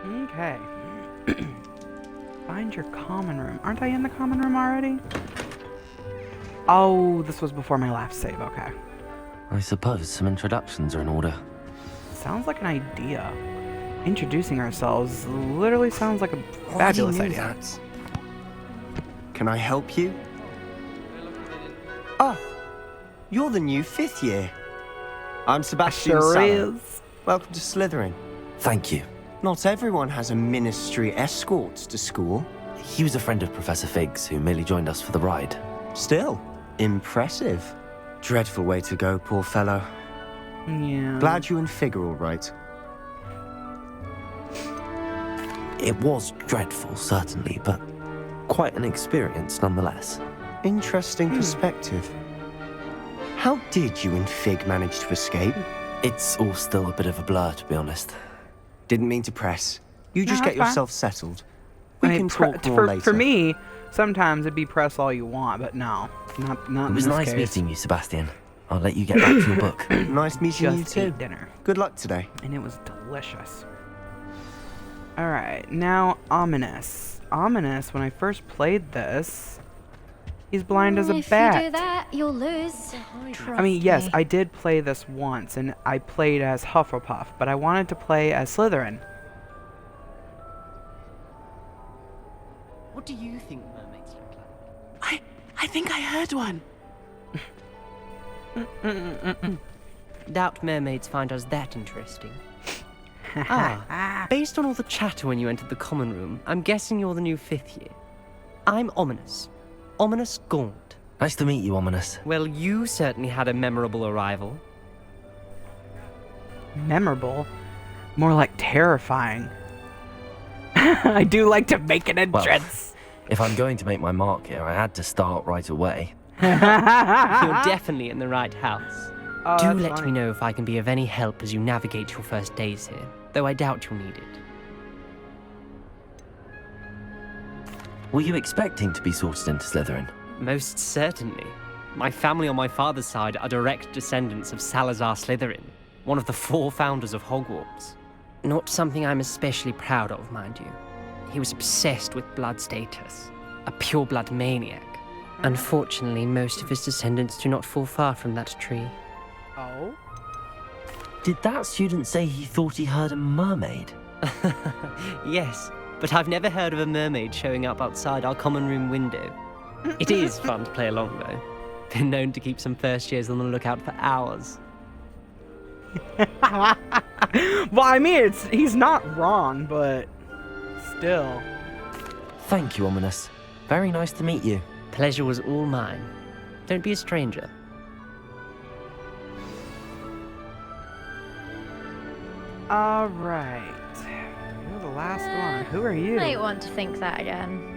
Okay. Find your common room. Aren't I in the common room already? Oh, this was before my last save. Okay. I suppose some introductions are in order. Sounds like an idea. Introducing ourselves literally sounds like a fabulous idea. That. Can I help you? Oh, you're the new 5th year. I'm Sebastian Sure Sallow. is. Welcome to Slytherin. Thank you. Not everyone has a ministry escort to school. He was a friend of Professor Figgs who merely joined us for the ride. Still, impressive. Dreadful way to go, poor fellow. Yeah. Glad you and Fig are all right. It was dreadful, certainly, but quite an experience nonetheless. Interesting perspective. How did you and Fig manage to escape? It's all still a bit of a blur, to be honest. Didn't mean to press. You just No, get that's fine. yourself settled. We I mean, can talk more for, later. for me, sometimes it'd be press all you want, but no. Not It was in this nice case. meeting you, Sebastian. I'll let you get back to your book. Nice meeting you Just too. ate dinner. Good luck today. And it was delicious. Alright, now Ominous. Ominous, when I first played this, he's blind as a If bat. you do that, you'll lose. I mean, yes, I did play this once, and I played as Hufflepuff, but I wanted to play as Slytherin. What do you think mermaids look like? I think I heard one. Doubt mermaids find us that interesting. Based on all the chatter when you entered the common room, I'm guessing you're the new 5th year. I'm Ominous. Ominous Gaunt. Nice to meet you, Ominous. Well, you certainly had a memorable arrival. Memorable? More like terrifying. I do like to make an Well, entrance. if I'm going to make my mark here, I had to start right away. You're definitely in the right house. Oh, Do that's let funny. me know if I can be of any help as you navigate your first days here, though I doubt you'll need it. Were you expecting to be sorted into Slytherin? Most certainly. My family on my father's side are direct descendants of Salazar Slytherin, one of the 4 founders of Hogwarts. Not something I'm especially proud of, mind you. He was obsessed with blood status, a pure-blood maniac. Unfortunately, most of his descendants do not fall far from that tree. Oh? Did that student say he thought he heard a mermaid? Yes, but I've never heard of a mermaid showing up outside our common room window. It is fun to play along, though. Been known to keep some first years on the lookout for hours. Well, I mean, he's not wrong, but still. Thank you, Ominous. Very nice to meet you. Pleasure was all mine. Don't be a stranger. Alright. You're the last one. Who are you? Might want to think that again.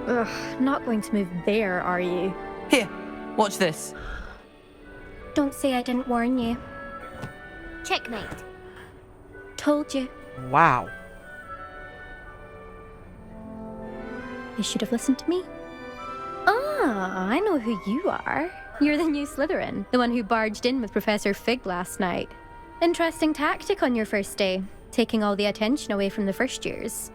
Ugh, not going to move there, are you? Here, watch this. Don't say I didn't warn you. Checkmate. Told you. Wow. You should have listened to me. Ah, I know who you are. You're the new Slytherin, the one who barged in with Professor Fig last night. Interesting tactic on your first day, taking all the attention away from the first years.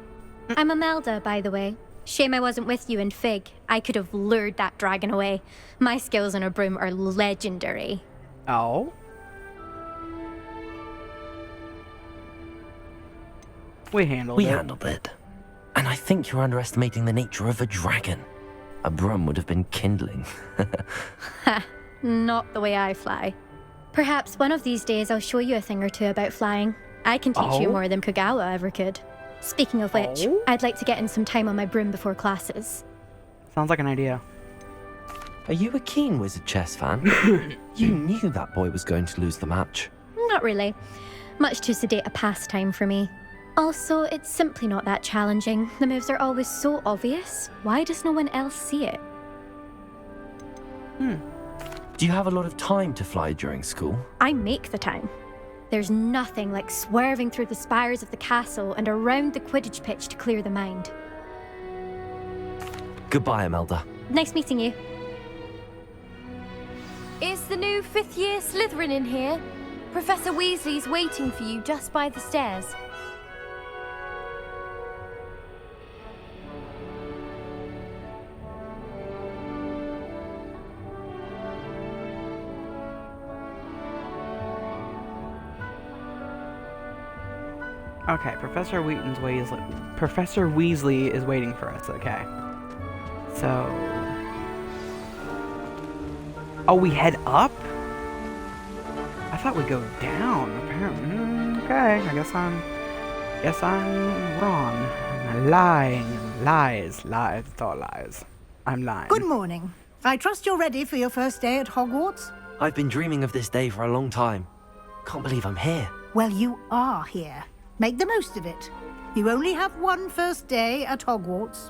I'm Imelda, by the way. Shame I wasn't with you in Fig. I could have lured that dragon away. My skills on a broom are legendary. Oh? We handled it. handled it. And I think you're underestimating the nature of a dragon. A broom would have been kindling. Ha, not the way I fly. Perhaps one of these days I'll show you a thing or two about flying. I can teach you Oh? more than Kogawa ever could. Speaking of which, Oh? I'd like to get in some time on my broom before classes. Sounds like an idea. Are you a keen Wizard chess fan? You knew that boy was going to lose the match. Not really. Much too sedate a pastime for me. Also, it's simply not that challenging. The moves are always so obvious. Why does no one else see it? Do you have a lot of time to fly during school? I make the time. There's nothing like swerving through the spires of the castle and around the Quidditch pitch to clear the mind. Goodbye, Imelda. Nice meeting you. Is the new 5th year Slytherin in here? Professor Weasley's waiting for you just by the stairs. Okay, Professor Weasley is waiting for us, okay. So... Oh, we head up? I thought we'd go down, apparently. Okay, I guess I'm wrong. I'm lying. Lies, it's all lies. I'm lying. Good morning. I trust you're ready for your first day at Hogwarts? I've been dreaming of this day for a long time. Can't believe I'm here. Well, you are here. Make the most of it. You only have one first day at Hogwarts.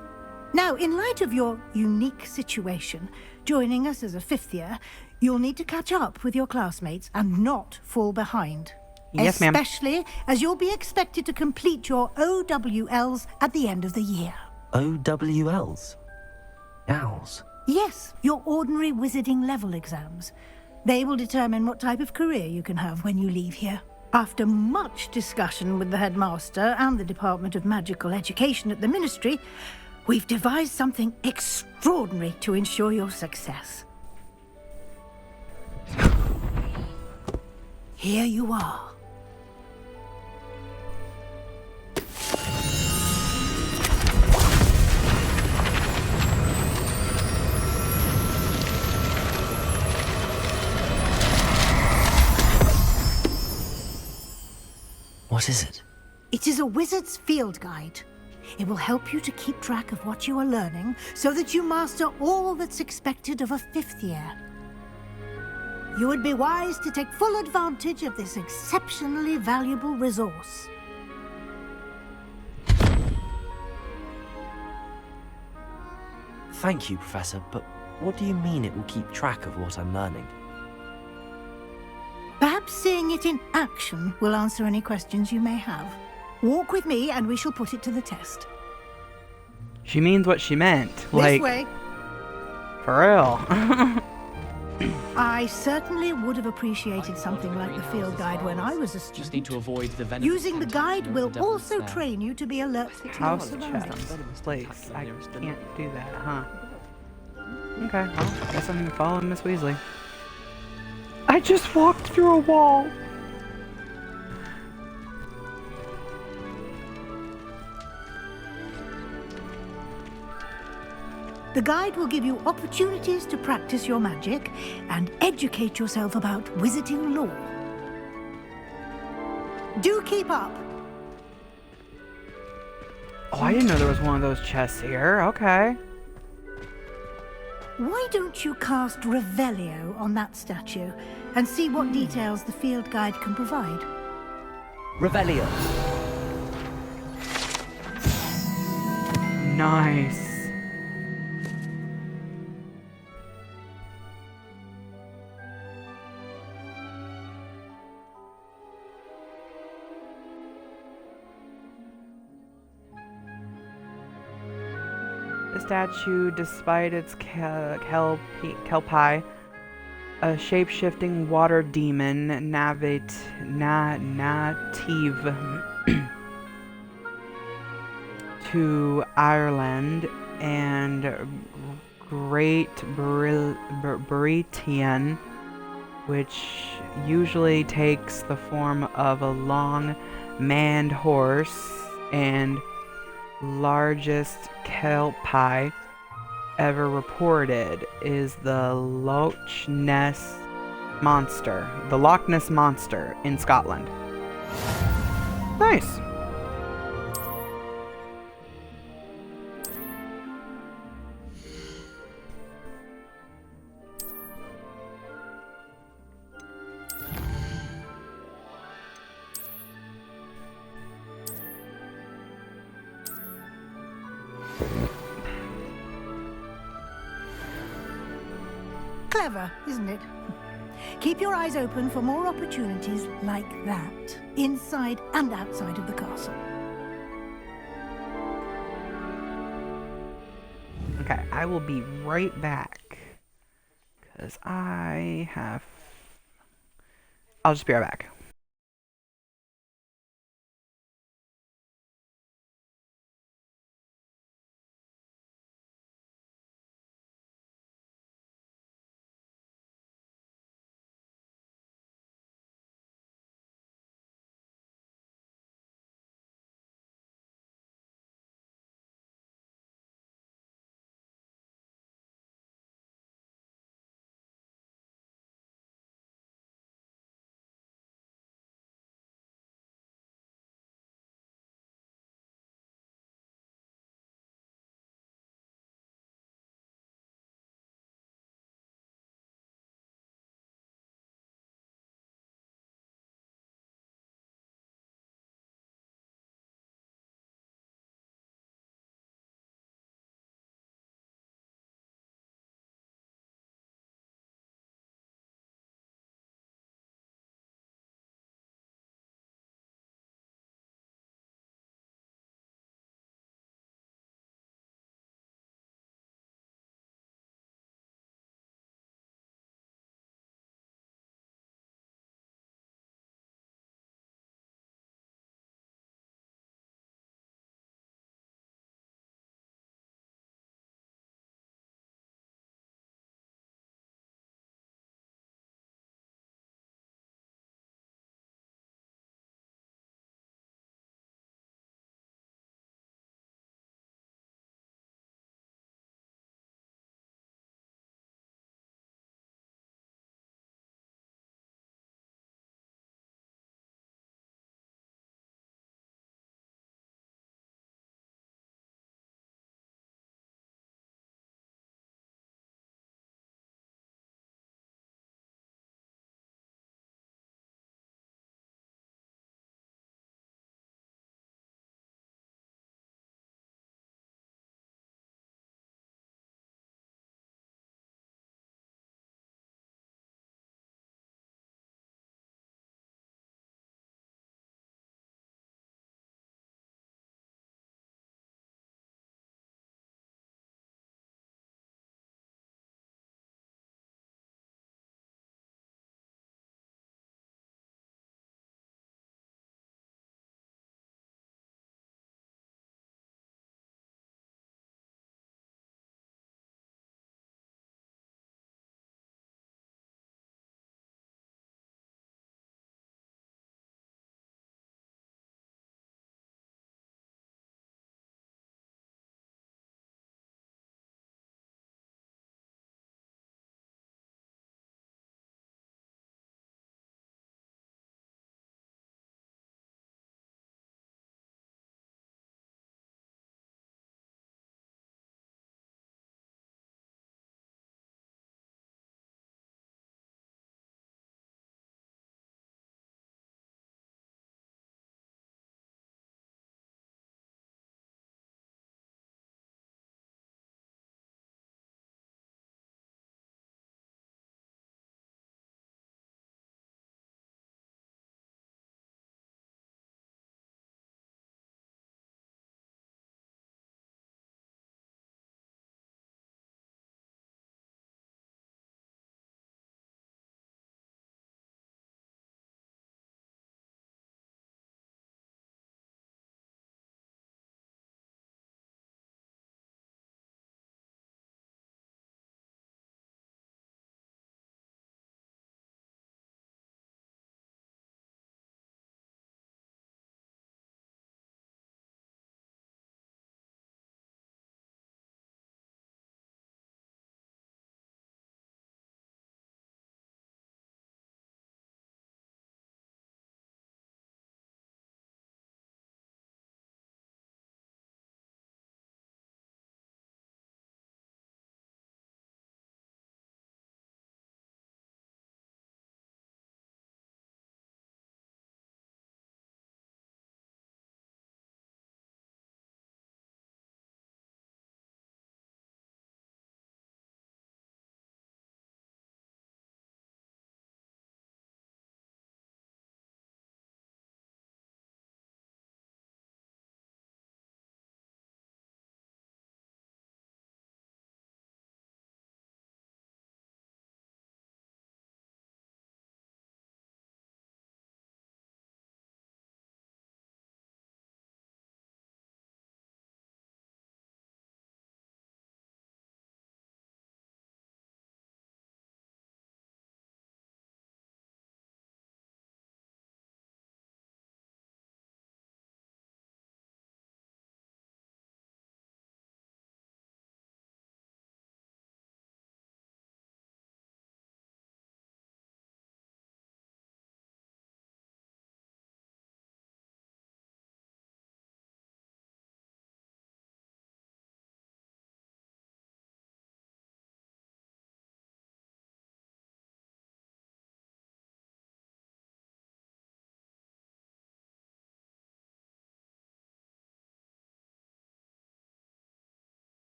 Now, in light of your unique situation, joining us as a fifth year, you'll need to catch up with your classmates and not fall behind. Yes, ma'am. Especially as you'll be expected to complete your OWLs at the end of the year. OWLs? Owls? Yes, your ordinary wizarding level exams. They will determine what type of career you can have when you leave here. After much discussion with the headmaster and the Department of Magical Education at the Ministry, we've devised something extraordinary to ensure your success. Here you are. What is it? It is a wizard's field guide. It will help you to keep track of what you are learning so that you master all that's expected of a fifth year. You would be wise to take full advantage of this exceptionally valuable resource. Thank you, Professor, but what do you mean it will keep track of what I'm learning? Perhaps seeing it in action will answer any questions you may have. Walk with me and we shall put it to the test. She means what she meant. This way. For real. I certainly would have appreciated something like the field guide when I was a student. Just need to avoid the venom. Using the guide will also train you to be alert to your House surroundings. chest. Place. I can't do that, huh? Okay, well, I guess I'm following Miss Weasley. I just walked through a wall! The guide will give you opportunities to practice your magic and educate yourself about wizarding lore. Do keep up! Oh, I didn't know there was one of those chests here. Okay. Why don't you cast Revelio on that statue and see what details the field guide can provide? Revelio. Nice. The statue, despite its kelpie, a shape-shifting water demon, native to Ireland and Great Britain, which usually takes the form of a long manned horse, and largest kelpie ever reported is the Loch Ness Monster. The Loch Ness Monster in Scotland. Nice. Clever, isn't it? Keep your eyes open for more opportunities like that, inside and outside of the castle. Okay, I will be right back. Because I'll just be right back.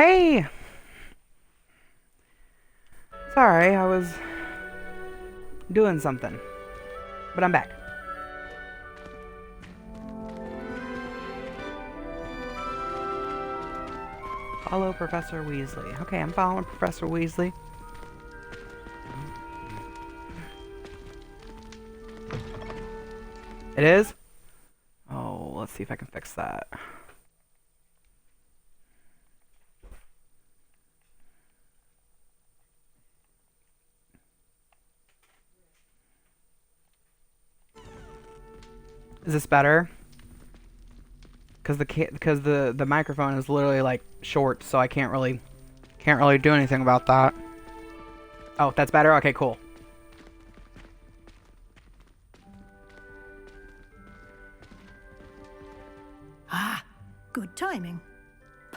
Hey! Sorry, I was doing something. But I'm back. Follow Professor Weasley. Okay, I'm following Professor Weasley. It is? Oh, let's see if I can fix that. Is this better? Because the microphone is literally like short, so I can't really do anything about that. Oh, that's better? Okay, cool. Ah, good timing.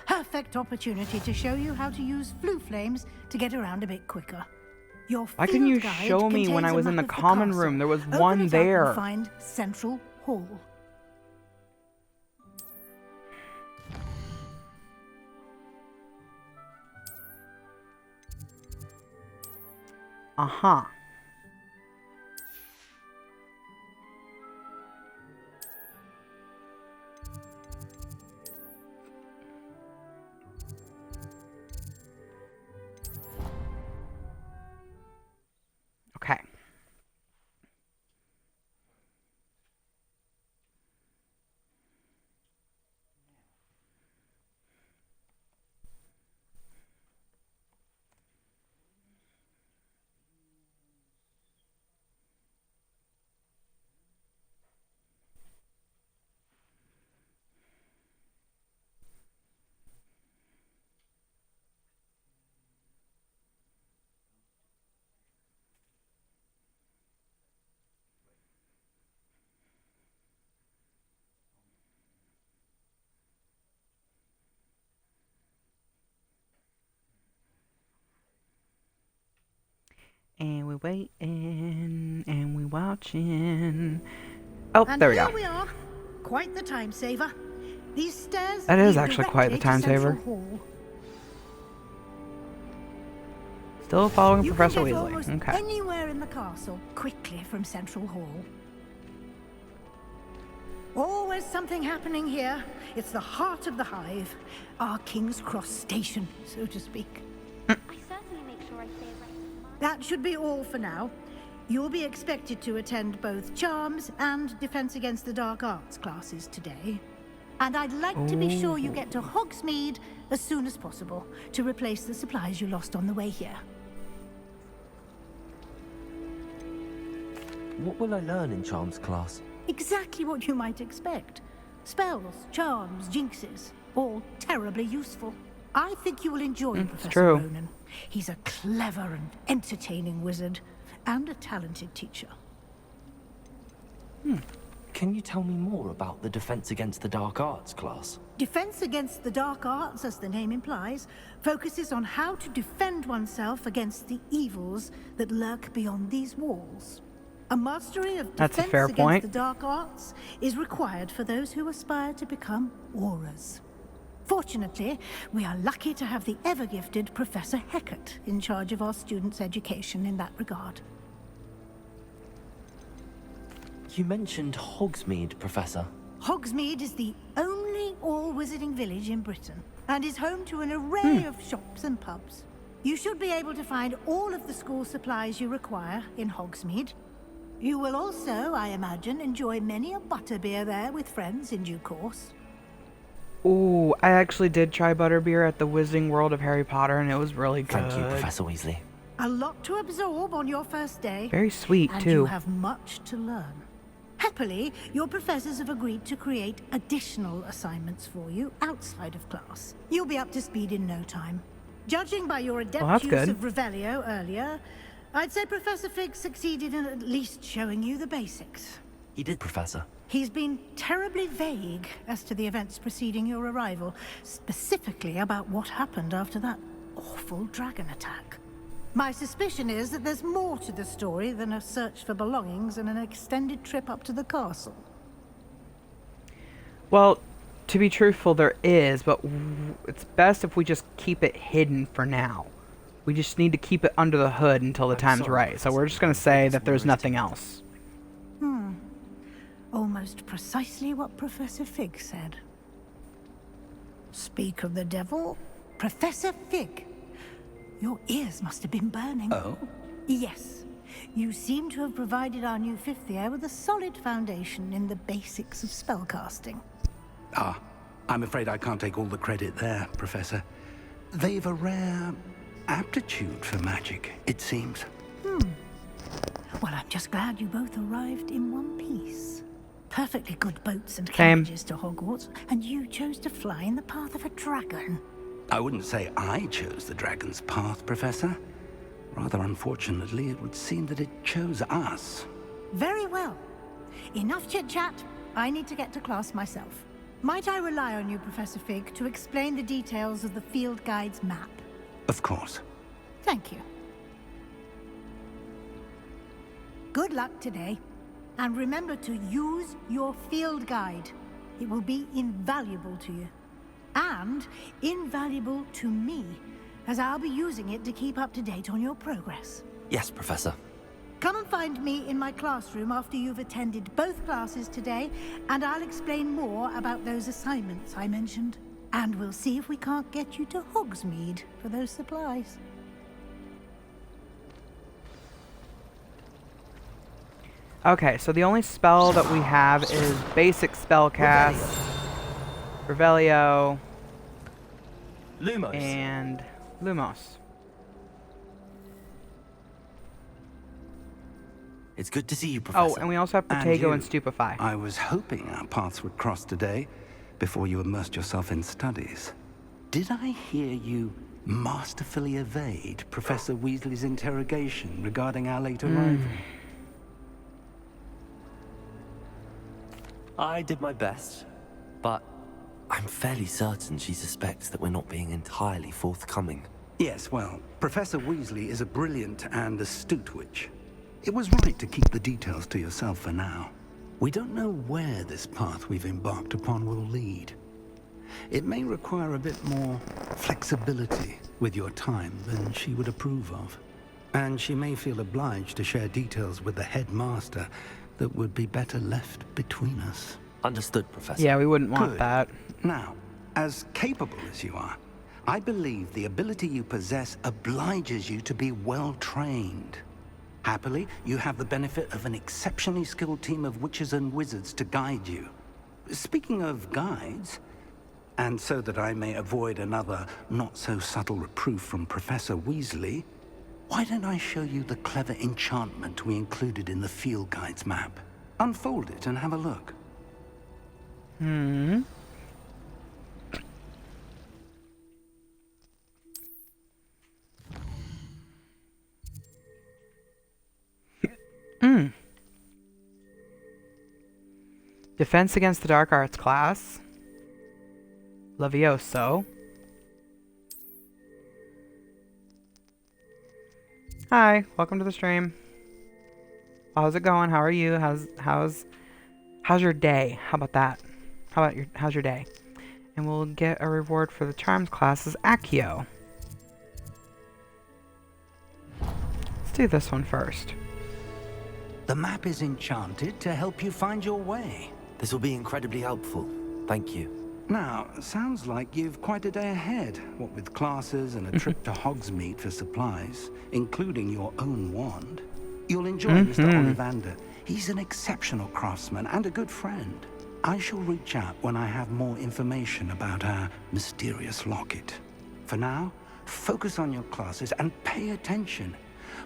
Perfect opportunity to show you how to use flue flames to get around a bit quicker. Your Why couldn't you field guide show me when contains I a was in the map of common castle. room? There was Open one it up there. and find Central Hall. Uh-huh. Okay. And we waiting, and we watching. Oh, And there we here go. we are. Quite the time saver. These stairs That is lead actually quite the directly to time Central saver. Hall. Still following You Professor can get Weasley. almost Okay. anywhere in the castle quickly from Central Hall. Always something happening here. It's the heart of the hive, our King's Cross station, so to speak. I certainly make sure I stay abreast. That should be all for now. You'll be expected to attend both Charms and Defense Against the Dark Arts classes today. And I'd like to be sure you get to Hogsmeade as soon as possible to replace the supplies you lost on the way here. What will I learn in Charms class? Exactly what you might expect. Spells, charms, jinxes, all terribly useful. I think you will enjoy Professor true. Ronan. He's a clever and entertaining wizard, and a talented teacher. Can you tell me more about the Defense Against the Dark Arts class? Defense Against the Dark Arts, as the name implies, focuses on how to defend oneself against the evils that lurk beyond these walls. A mastery of That's a Defense fair Against point. the Dark Arts is required for those who aspire to become Aurors. Fortunately, we are lucky to have the ever-gifted Professor Hecat in charge of our students' education in that regard. You mentioned Hogsmeade, Professor. Hogsmeade is the only all-wizarding village in Britain, and is home to an array of shops and pubs. You should be able to find all of the school supplies you require in Hogsmeade. You will also, I imagine, enjoy many a butterbeer there with friends in due course. Ooh, I actually did try butterbeer at the Wizarding World of Harry Potter, and it was really good. Thank you, Professor Weasley. A lot to absorb on your first day. Very sweet, and too. you have much to learn. Happily, your professors have agreed to create additional assignments for you outside of class. You'll be up to speed in no time. Judging by your adept that's use good. of Revelio earlier, I'd say Professor Fig succeeded in at least showing you the basics. He did, Professor. He's been terribly vague as to the events preceding your arrival, specifically about what happened after that awful dragon attack. My suspicion is that there's more to the story than a search for belongings and an extended trip up to the castle. Well, to be truthful, there is, but it's best if we just keep it hidden for now. We just need to keep it under the hood until the time's right. So we're just going to say that there's nothing else. Almost precisely what Professor Fig said. Speak of the devil, Professor Fig. Your ears must have been burning. Oh? Yes. You seem to have provided our new fifth year with a solid foundation in the basics of spellcasting. Ah, I'm afraid I can't take all the credit there, Professor. They've a rare aptitude for magic, it seems. Well, I'm just glad you both arrived in one piece. Perfectly good boats and Same. carriages to Hogwarts, and you chose to fly in the path of a dragon. I wouldn't say I chose the dragon's path, Professor. Rather unfortunately, it would seem that it chose us. Very well. Enough chit-chat. I need to get to class myself. Might I rely on you, Professor Fig, to explain the details of the field guide's map? Of course. Thank you. Good luck today. And remember to use your field guide. It will be invaluable to you. And invaluable to me, as I'll be using it to keep up to date on your progress. Yes, Professor. Come and find me in my classroom after you've attended both classes today, and I'll explain more about those assignments I mentioned. And we'll see if we can't get you to Hogsmeade for those supplies. Okay, so the only spell that we have is basic spellcast, Revelio, Lumos. and Lumos. It's good to see you, Professor. Oh, and we also have And Protego and you. Stupefy. I was hoping our paths would cross today, before you immersed yourself in studies. Did I hear you masterfully evade Professor Weasley's interrogation regarding our late arrival? I did my best, but I'm fairly certain she suspects that we're not being entirely forthcoming. Yes, well, Professor Weasley is a brilliant and astute witch. It was right to keep the details to yourself for now. We don't know where this path we've embarked upon will lead. It may require a bit more flexibility with your time than she would approve of. And she may feel obliged to share details with the headmaster that would be better left between us. Understood, Professor. Yeah, we wouldn't want Good. that. Now, as capable as you are, I believe the ability you possess obliges you to be well trained. Happily, you have the benefit of an exceptionally skilled team of witches and wizards to guide you. Speaking of guides, and so that I may avoid another not-so-subtle reproof from Professor Weasley, why don't I show you the clever enchantment we included in the field guide's map? Unfold it and have a look. Defense against the Dark Arts class. Levioso. Hi, welcome to the stream. How's it going? How are you? How's your day? How about that? How's your day? And we'll get a reward for the Charms class as Accio. Let's do this one first. The map is enchanted to help you find your way. This will be incredibly helpful. Thank you. Now, sounds like you've quite a day ahead, what with classes and a trip to Hogsmeade for supplies, including your own wand. You'll enjoy Mr. Ollivander. He's an exceptional craftsman and a good friend. I shall reach out when I have more information about our mysterious locket. For now, focus on your classes and pay attention.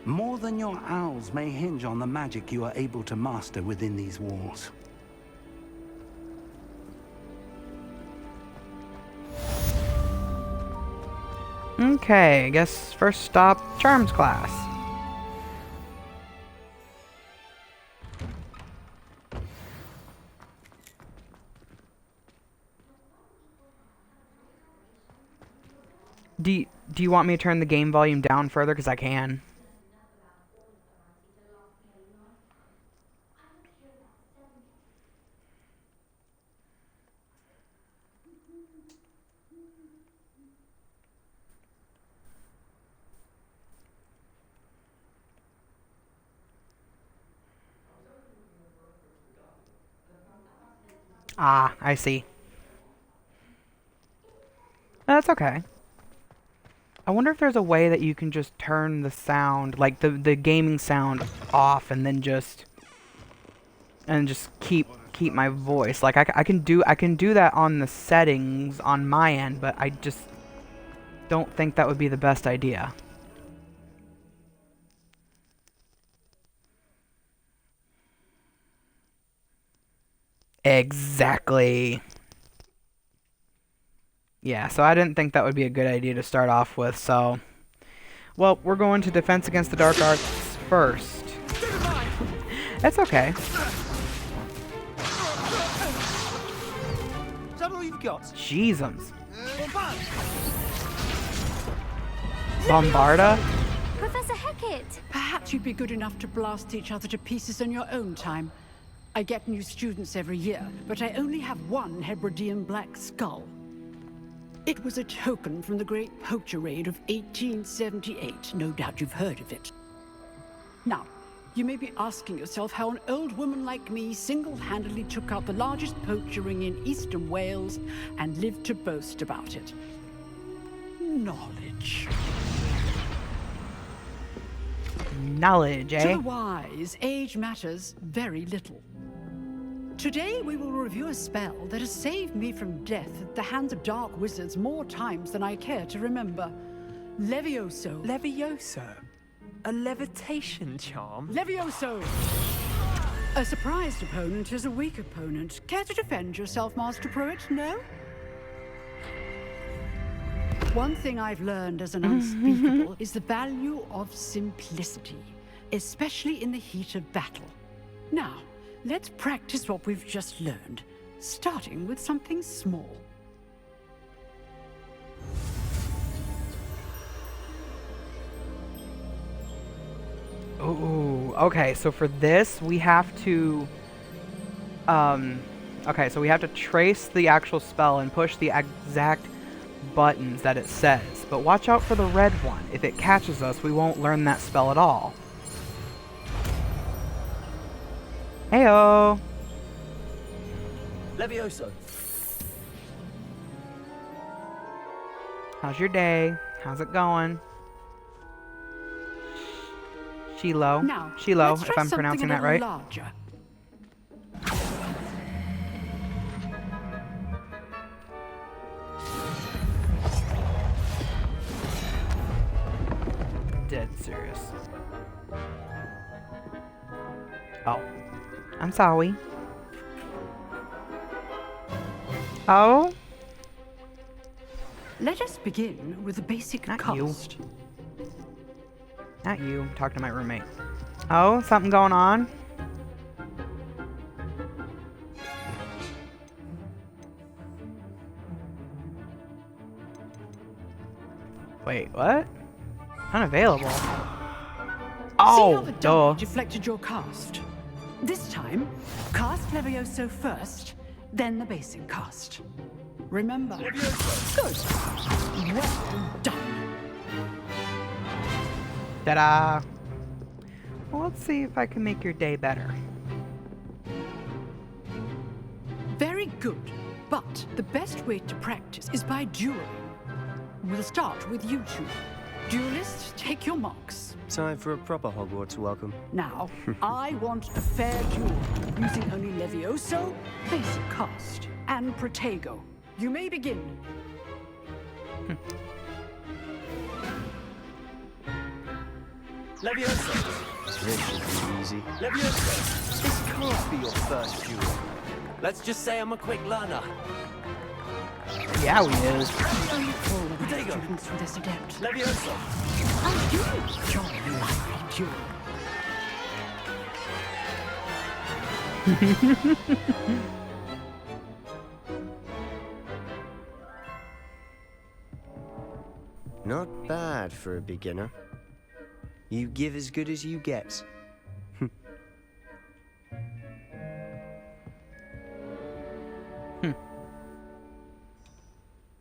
More than your owls may hinge on the magic you are able to master within these walls. Okay, I guess first stop, Charms class. Do you want me to turn the game volume down further? Because I can. Ah, I see. That's okay. I wonder if there's a way that you can just turn the sound, like the gaming sound off and then just keep my voice. Like I can do that on the settings on my end, but I just don't think that would be the best idea. Exactly. Yeah, so I didn't think that would be a good idea to start off with, so... Well, we're going to Defense Against the Dark Arts first. It's okay. Is that all you've got? Jeezums. Bombarda? Professor Hecat! Perhaps you'd be good enough to blast each other to pieces in your own time. I get new students every year, but I only have one Hebridean black skull. It was a token from the Great Poacher Raid of 1878. No doubt you've heard of it. Now, you may be asking yourself how an old woman like me single-handedly took out the largest poacher ring in eastern Wales and lived to boast about it. Knowledge. Knowledge, eh? To the wise, age matters very little. Today we will review a spell that has saved me from death at the hands of dark wizards more times than I care to remember. Levioso. Levioso? A levitation charm? Levioso! A surprised opponent is a weak opponent. Care to defend yourself, Master Pruitt? No? One thing I've learned as an unspeakable is the value of simplicity, especially in the heat of battle. Now, let's practice what we've just learned, starting with something small. Ooh, okay, so for this, we have to... okay, so we have to trace the actual spell and push the exact buttons that it says. But watch out for the red one. If it catches us, we won't learn that spell at all. Heyo! Levioso. How's your day? How's it going? Shiloh. Now, Shiloh, let's if try I'm pronouncing something that a little right. larger. Dead serious. Oh. I'm sorry. Oh? Let us begin with the basic Not cast. you. Not you. Talk to my roommate. Oh, something going on? Wait, what? Unavailable. See Oh, how the duh. dummy deflected your cast? This time, cast Levioso first, then the basic cast. Remember. Good. Well done. Ta-da! Well, let's see if I can make your day better. Very good. But the best way to practice is by dueling. We'll start with you two. Duelists, take your marks. Time for a proper Hogwarts welcome. Now, I want a fair duel, using only Levioso, basic cast, and Protego. You may begin. Levioso. This should be easy. Levioso. This can't be your first duel. Let's just say I'm a quick learner. Yeah, we is. Only forward Protego. students for this adept. Levioso. I do enjoy a lively duel. Not bad for a beginner. You give as good as you get.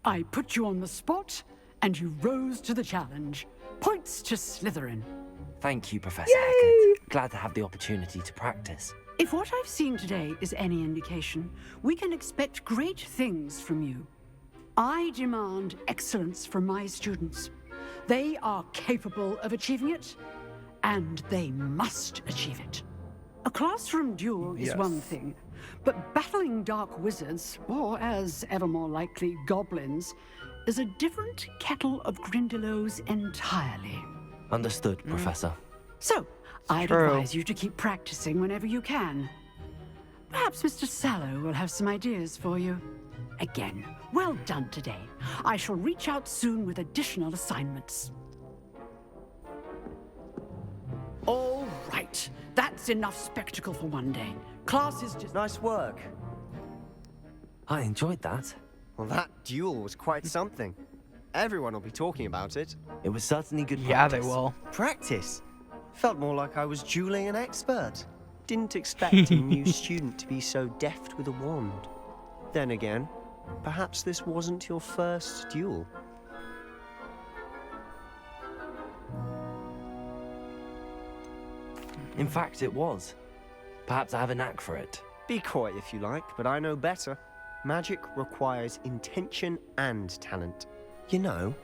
I put you on the spot, and you rose to the challenge. Points to Slytherin. Thank you, Professor Hecat. Glad to have the opportunity to practice. If what I've seen today is any indication, we can expect great things from you. I demand excellence from my students. They are capable of achieving it, and they must achieve it. A classroom duel is one thing, but battling dark wizards, or as ever more likely, goblins, is a different kettle of Grindylows entirely. Understood, Professor. So, I'd True. advise you to keep practicing whenever you can. Perhaps Mr. Sallow will have some ideas for you. Again, well done today. I shall reach out soon with additional assignments. All right, that's enough spectacle for one day. Class is just... Nice work. I enjoyed that. Well, that duel was quite something. Everyone will be talking about it. It was certainly good Yeah, they practice. will. Practice? Felt more like I was dueling an expert. Didn't expect a new student to be so deft with a wand. Then again, perhaps this wasn't your first duel. In fact, it was. Perhaps I have a knack for it. Be coy if you like, but I know better. Magic requires intention and talent. You know,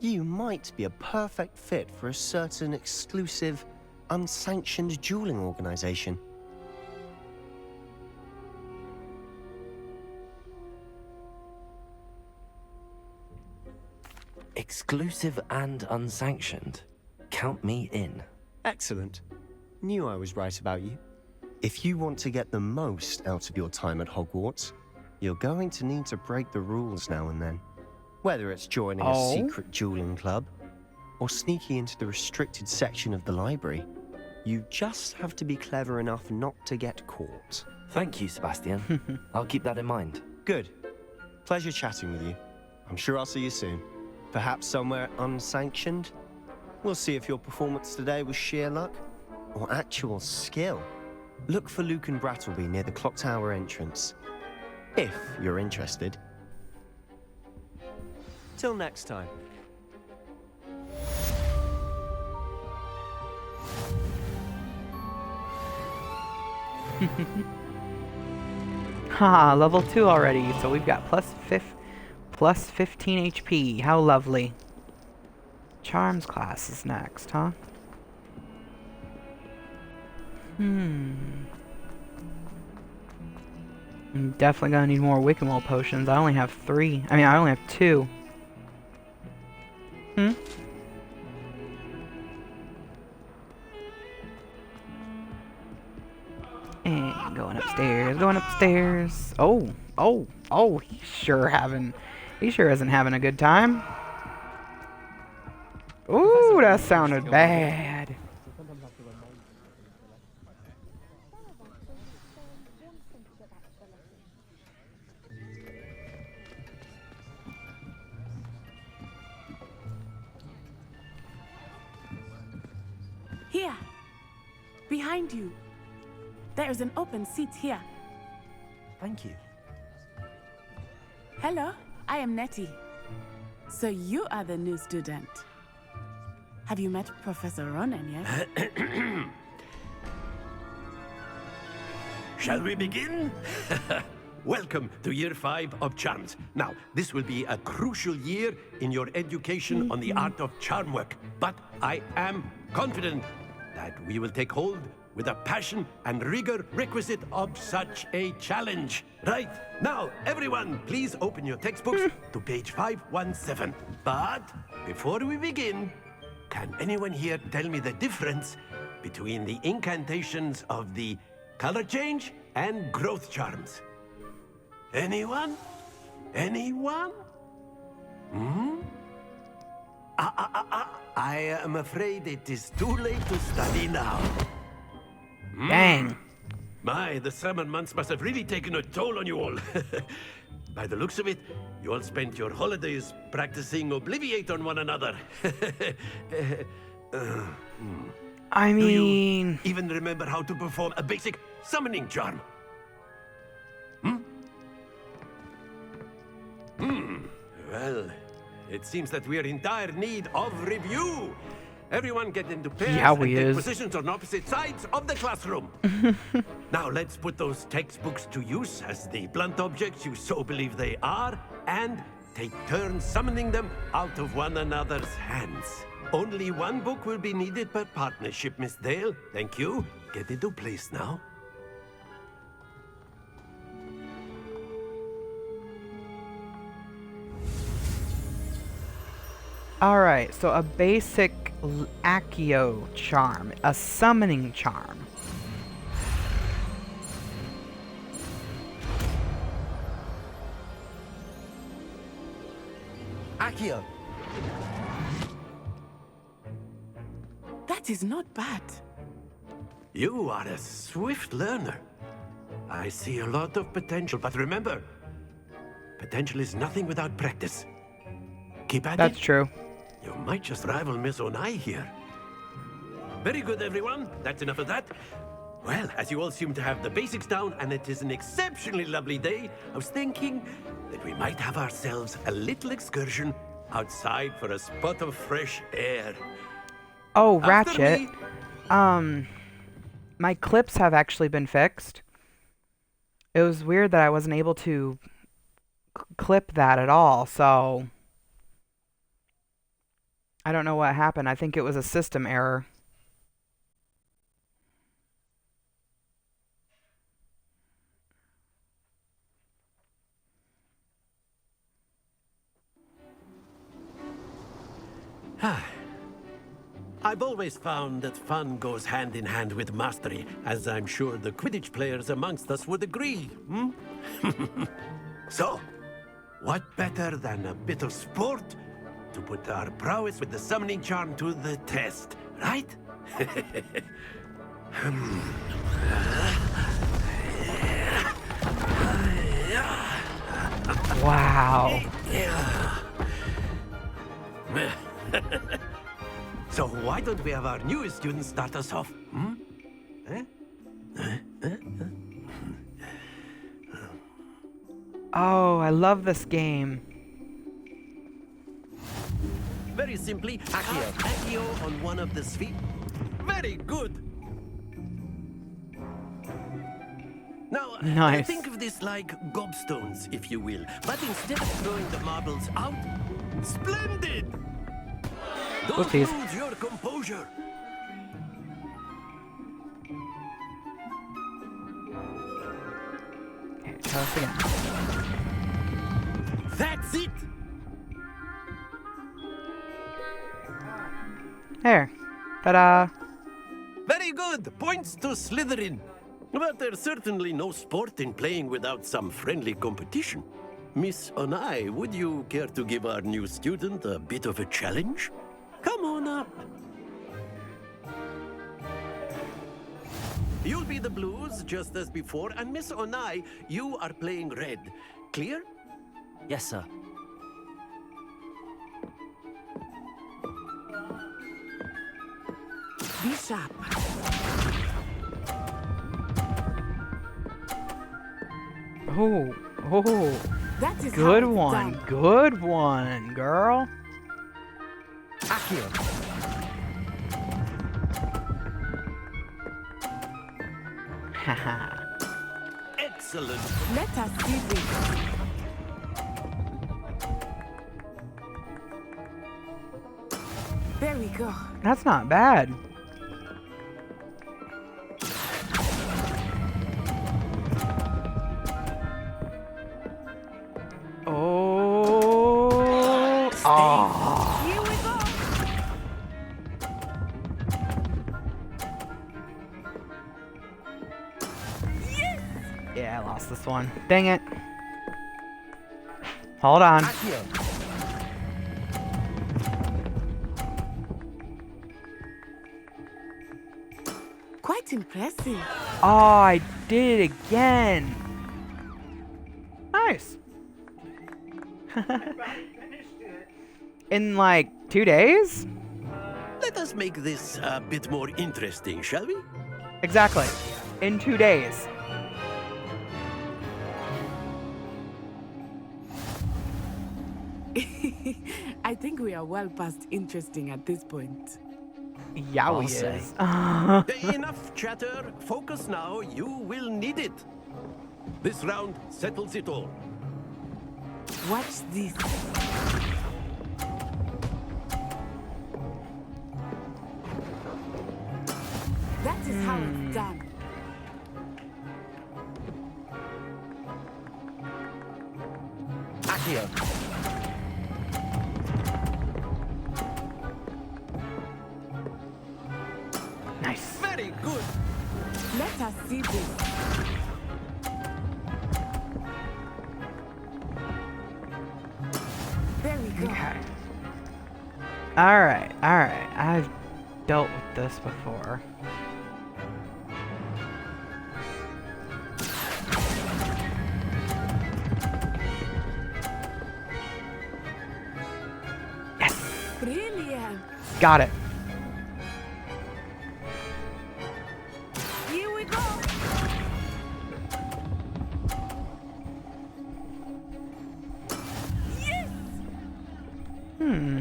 you might be a perfect fit for a certain exclusive, unsanctioned dueling organization. Exclusive and unsanctioned. Count me in. Excellent. Knew I was right about you. If you want to get the most out of your time at Hogwarts, you're going to need to break the rules now and then. Whether it's joining a secret dueling club or sneaking into the restricted section of the library, you just have to be clever enough not to get caught. Thank you, Sebastian. I'll keep that in mind. Good. Pleasure chatting with you. I'm sure I'll see you soon. Perhaps somewhere unsanctioned? We'll see if your performance today was sheer luck or actual skill. Look for Luke and Brattleby near the Clock Tower entrance, if you're interested. Till next time. Haha, level 2 already, so we've got plus 15 HP. How lovely. Charms class is next, huh? I'm definitely gonna need more Wiccanwell potions. I only have 3. I mean, I only have 2. And going upstairs, going upstairs. Oh, he's sure isn't having a good time. Ooh, that sounded bad. Here, behind you. There is an open seat here. Thank you. Hello, I am Nettie. So you are the new student. Have you met Professor Ronen yet? Shall we begin? Welcome to Year 5 of Charms. Now, this will be a crucial year in your education on the art of charm work. But I am confident that we will take hold with the passion and rigor requisite of such a challenge. Right, now, everyone, please open your textbooks to page 517. But before we begin, can anyone here tell me the difference between the incantations of the color change and growth charms? Anyone? Anyone? I am afraid it is too late to study now. Dang. My, the summer months must have really taken a toll on you all. By the looks of it, you all spent your holidays practicing Obliviate on one another. I Do mean, you even remember how to perform a basic summoning charm? Well, it seems that we are in dire need of review. Everyone get into pairs Yeah, and we take is. positions on opposite sides of the classroom. Now let's put those textbooks to use as the blunt objects you so believe they are, and take turns summoning them out of one another's hands. Only one book will be needed per partnership, Miss Dale. Thank you. Get into place now. Alright, so a basic Accio charm. A summoning charm. Accio. That is not bad. You are a swift learner. I see a lot of potential, but remember, potential is nothing without practice. Keep at it. That's true. You might just rival Miss Onai here. Very good, everyone. That's enough of that. Well, as you all seem to have the basics down, and it is an exceptionally lovely day, I was thinking that we might have ourselves a little excursion outside for a spot of fresh air. Oh, After Ratchet. me. My clips have actually been fixed. It was weird that I wasn't able to clip that at all, so I don't know what happened. I think it was a system error. I've always found that fun goes hand in hand with mastery, as I'm sure the Quidditch players amongst us would agree, hmm? So, what better than a bit of sport to put our prowess with the summoning charm to the test, right? Wow. So why don't we have our newest student start us off? Hmm? Oh, I love this game. Very simply, Accio on one of the feet. Very good. Now, Nice. think of this like gobstones, if you will. But instead of throwing the marbles out, splendid! Don't Whoopsies. lose your composure. Okay, try this again. That's it! There. Ta-da. Very good. Points to Slytherin. But there's certainly no sport in playing without some friendly competition. Miss Onai, would you care to give our new student a bit of a challenge? Come on up. You'll be the blues, just as before, and Miss Onai, you are playing red. Clear? Yes, sir. Be sharp. Oh, oh. That is Good how it's one. done. Good one, girl. Accio. Haha. Excellent. Let us see this. There we go. That's not bad. Oh. Oh. Here we go. Yeah, I lost this one. Dang it. Hold on. Accio. Quite impressive. Oh, I did it again. Nice. In like 2 days? Let us make this a bit more interesting, shall we? Exactly. In 2 days. I think we are well past interesting at this point. Yeah, I'll he say. is. Enough chatter. Focus now. You will need it. This round settles it all. Watch this. That is how it's done. Accio. Nice. Very good. Let us see this. There we go. Okay. Alright, alright. I've dealt with this before. Yes! Brilliant. Got it. Here we go. Yes. Hmm.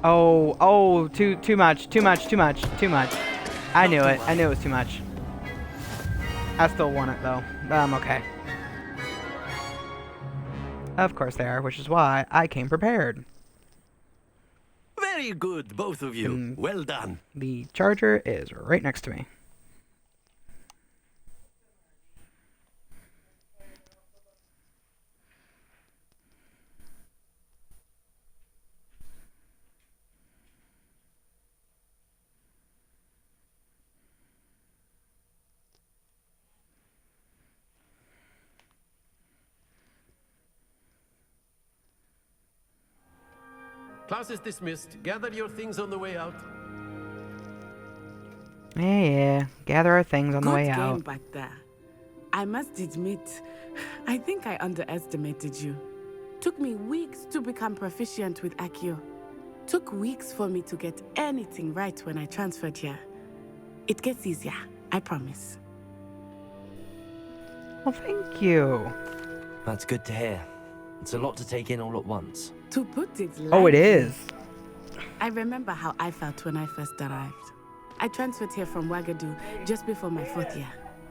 Oh, too much. I knew it. I knew it was too much. I still want it though. I'm okay. Of course they are, which is why I came prepared. Very good, both of you. Well done. The charger is right next to me. Class is dismissed. Gather your things on the way out. Yeah. Gather our things on the way Good game out. back there. I must admit, I think I underestimated you. Took me weeks to become proficient with Accio. Took weeks for me to get anything right when I transferred here. It gets easier, I promise. Well, thank you. That's good to hear. It's a lot to take in all at once. To put it Oh, it lightly, is. I remember how I felt when I first arrived. I transferred here from Wagadu just before my 4th year.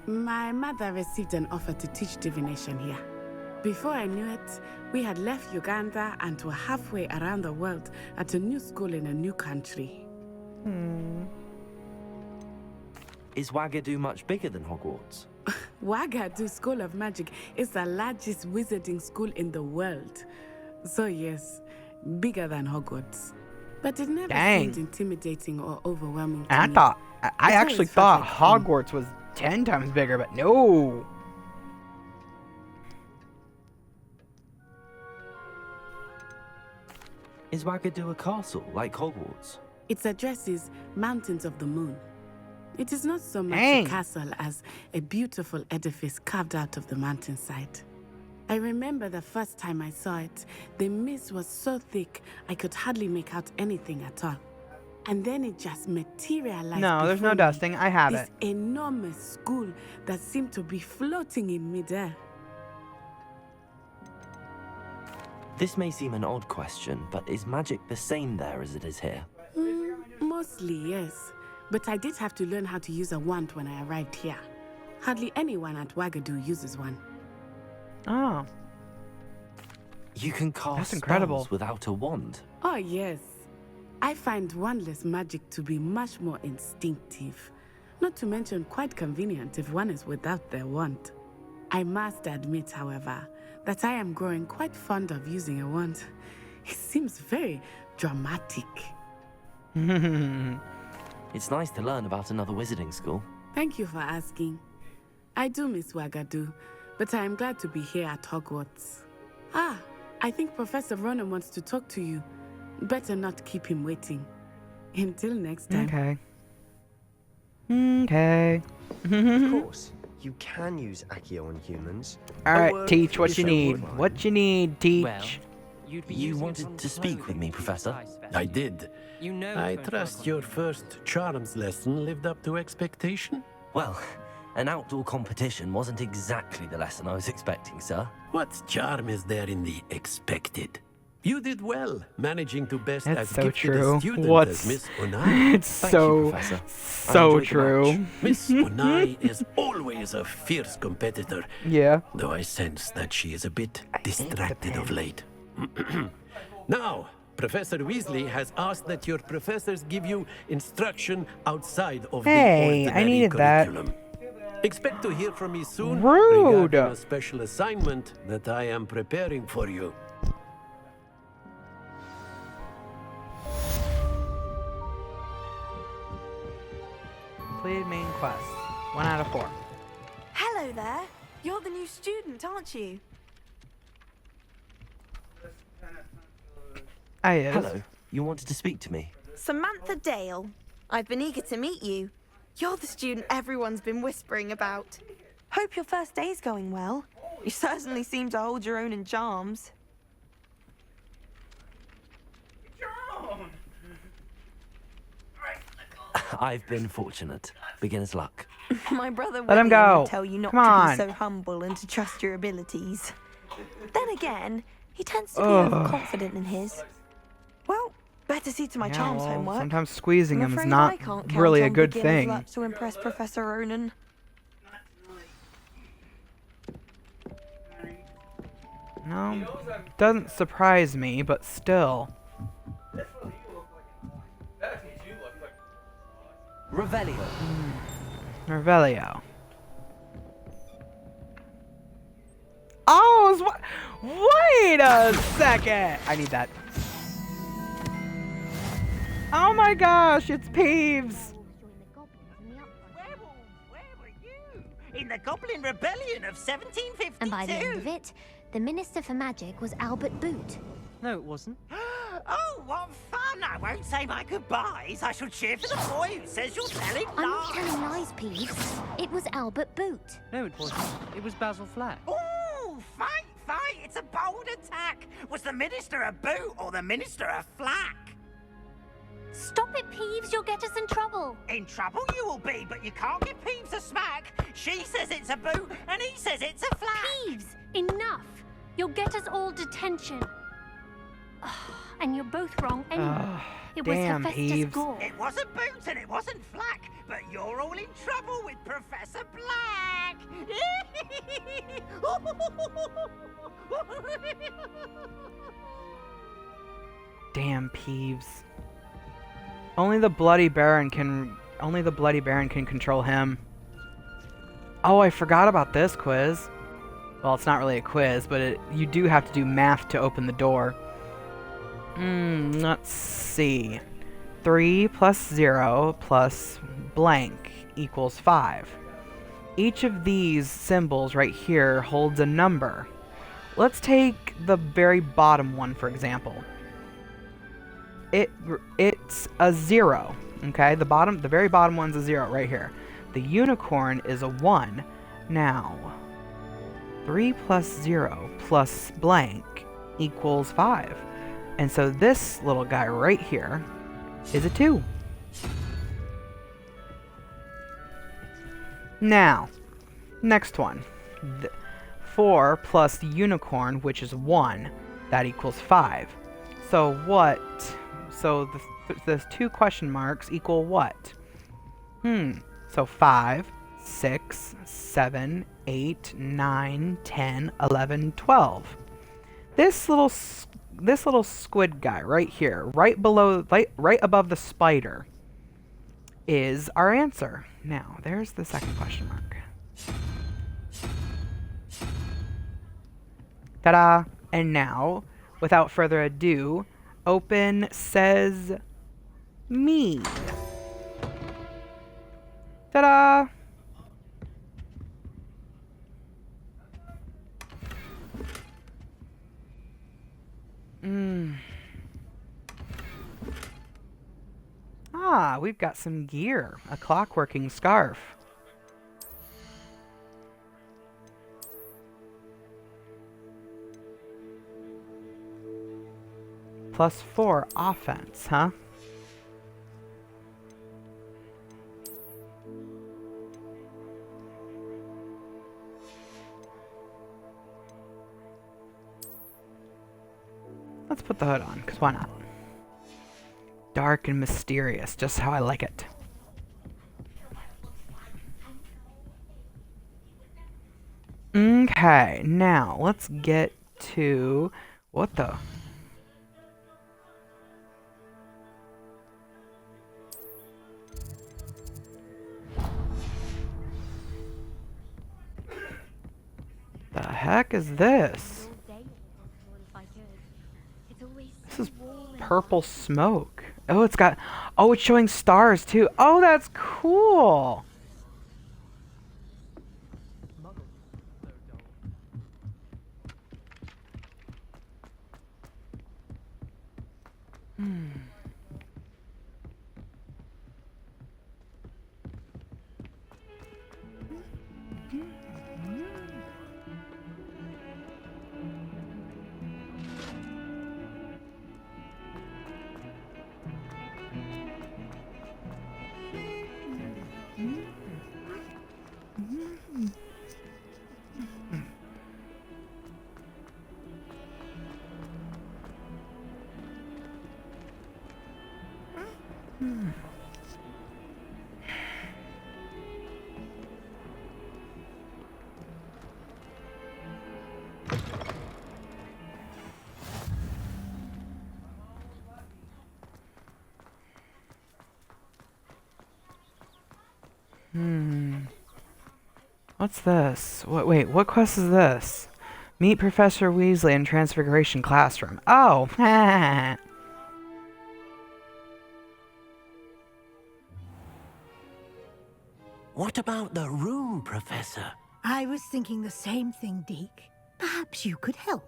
My mother received an offer to teach divination here. Before I knew it, we had left Uganda and were halfway around the world at a new school in a new country. Is Wagadu much bigger than Hogwarts? Wagadu School of Magic is the largest wizarding school in the world. So yes, bigger than Hogwarts. But it never Dang. seemed intimidating or overwhelming to And me. I It actually always felt thought like home. Hogwarts was 10 times bigger, but no. Is Wagadu a castle like Hogwarts? Its address is Mountains of the Moon. It is not so much Dang. a castle as a beautiful edifice carved out of the mountainside. I remember the first time I saw it, the mist was so thick I could hardly make out anything at all. And then it just materialized. No, there's no before me, dusting. I have this it. enormous school that seemed to be floating in midair. This may seem an odd question, but is magic the same there as it is here? Mostly, yes. But I did have to learn how to use a wand when I arrived here. Hardly anyone at Wagadu uses one. Oh, You can cast That's incredible. spells without a wand. Oh, yes. I find wandless magic to be much more instinctive. Not to mention quite convenient if one is without their wand. I must admit, however, that I am growing quite fond of using a wand. It seems very dramatic. It's nice to learn about another wizarding school. Thank you for asking. I do miss Wagadu, but I am glad to be here at Hogwarts. Ah, I think Professor Ronan wants to talk to you. Better not keep him waiting. Until next time. okay. Okay. Of course, you can use Accio on humans. All A right, word Teach, what is you a need? word. What you need, Teach? Well, you'd be You using it wanted on to speak with me, clothing, Professor? precise specimen. I did. You know I it's going to trust work your on first charms lesson lived up to expectation. Well, An outdoor competition wasn't exactly the lesson I was expecting, sir. What charm is there in the expected? You did well, managing to best It's as so gifted true. a student What's as Miss Onai. it's Thank you, so Professor. I so enjoyed the true. match. Miss Onai is always a fierce competitor, Yeah. though I sense that she is a bit distracted of late. Now, Professor Weasley has asked that your professors give you instruction outside of Hey, the I ordinary needed that. curriculum. Expect to hear from me soon Rude. regarding a special assignment that I am preparing for you. Completed main quest. 1 out of 4. Hello there. You're the new student, aren't you? I is. Hello. You wanted to speak to me? Samantha Dale. I've been eager to meet you. You're the student everyone's been whispering about. Hope your first day's going well. You certainly seem to hold your own in charms. I've been fortunate. Beginner's luck. My brother Let him William go. would tell you not Come to on. be so humble and to trust your abilities. Then again, he tends to be Ugh. overconfident in his. Well, better see to my Yeah, charms well, homework. sometimes squeezing I'm him is afraid not I can't count really a on good beginner's thing. luck to impress Professor Ronan. No, doesn't surprise me, but still. Revelio. Revelio. Oh, wait a second! I need that. Oh my gosh, it's Peeves! In the Goblin Rebellion of 1752. And by the end of it, the Minister for Magic was Albert Boot. No, it wasn't. Oh, what fun! I won't say my goodbyes. I shall cheer for the boy who says you're telling I'm not lies. telling lies, Peeves. It was Albert Boot. No, it wasn't. It was Basil Flack. Ooh, fight, fight! It's a bold attack. Was the Minister a boot or the Minister a flack? Stop it, Peeves. You'll get us in trouble. In trouble you will be, but you can't give Peeves a smack. She says it's a boot, and he says it's a flack. Peeves, enough. You'll get us all detention. And you're both wrong anyway. It was damn, Hephaestus Peeves. Gore. It wasn't boot and it wasn't flack, but you're all in trouble with Professor Black. Damn, Peeves. Only the Bloody Baron can control him. Oh, I forgot about this quiz. Well, it's not really a quiz, but you do have to do math to open the door. Let's see. 3 plus 0 plus blank equals 5. Each of these symbols right here holds a number. Let's take the very bottom one, for example. It's a 0, okay? The very bottom one's a 0 right here. The unicorn is a 1. Now, 3 plus 0 plus blank equals 5. And so this little guy right here is a 2. Now, next one. 4 plus the unicorn, which is 1, that equals 5. So what? So those 2 question marks equal what? So 5, 6, 7, 8, 9, 10, 11, 12. This little squid guy right here, right above the spider, is our answer. Now, there's the second question mark. Ta-da! And now, without further ado, open says me. Ta-da! Ah, we've got some gear. A clockworking scarf. +4 offense, huh? Let's put the hood on, because why not? Dark and mysterious, just how I like it. Okay, now let's get to... What the... The heck is this? This is purple smoke. Oh, it's got... Oh, it's showing stars too. Oh, that's cool. What's this? Wait, what quest is this? Meet Professor Weasley in Transfiguration Classroom. Oh, What about the room, Professor? I was thinking the same thing, Deke. Perhaps you could help.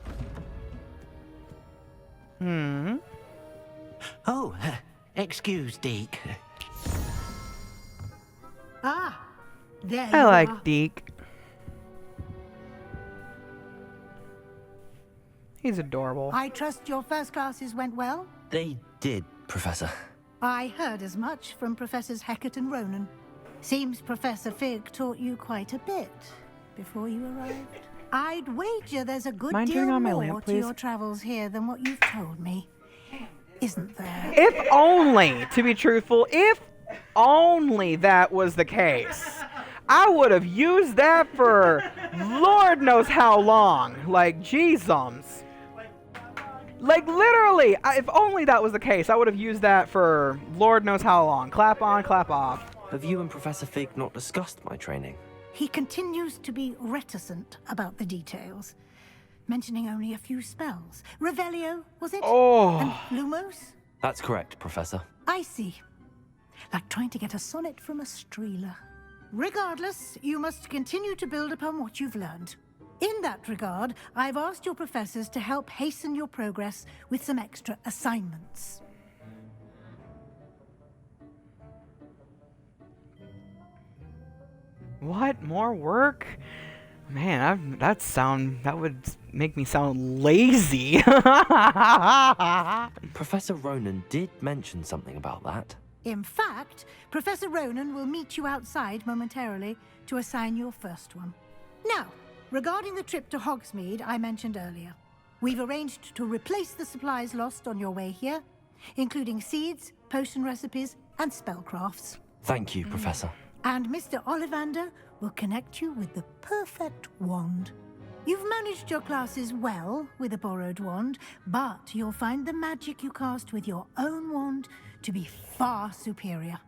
Oh, excuse, Deke. Ah, there I you like are. Deke. He's adorable. I trust your first classes went well? They did, Professor. I heard as much from Professors Hecat and Ronan. Seems Professor Fig taught you quite a bit before you arrived. I'd wager there's a good Mind turning deal on my more lamp, to please? your travels here than what you've told me. Isn't there? If only, to be truthful, if only that was the case. I would have used that for Lord knows how long. Like, jeezums. Like, literally, if only that was the case, I would have used that for Lord knows how long. Clap on, clap off. Have you and Professor Fig not discussed my training? He continues to be reticent about the details, mentioning only a few spells. Revelio, was it? Oh. And Lumos? That's correct, Professor. I see. Like trying to get a sonnet from a Streeler. Regardless, you must continue to build upon what you've learned. In that regard, I've asked your professors to help hasten your progress with some extra assignments. What? More work? Man, that would make me sound lazy. Professor Ronan did mention something about that. In fact, Professor Ronan will meet you outside momentarily to assign your first one. Now, regarding the trip to Hogsmeade I mentioned earlier, we've arranged to replace the supplies lost on your way here, including seeds, potion recipes, and spellcrafts. Thank you, Professor. And Mr. Ollivander will connect you with the perfect wand. You've managed your classes well with a borrowed wand, but you'll find the magic you cast with your own wand to be far superior.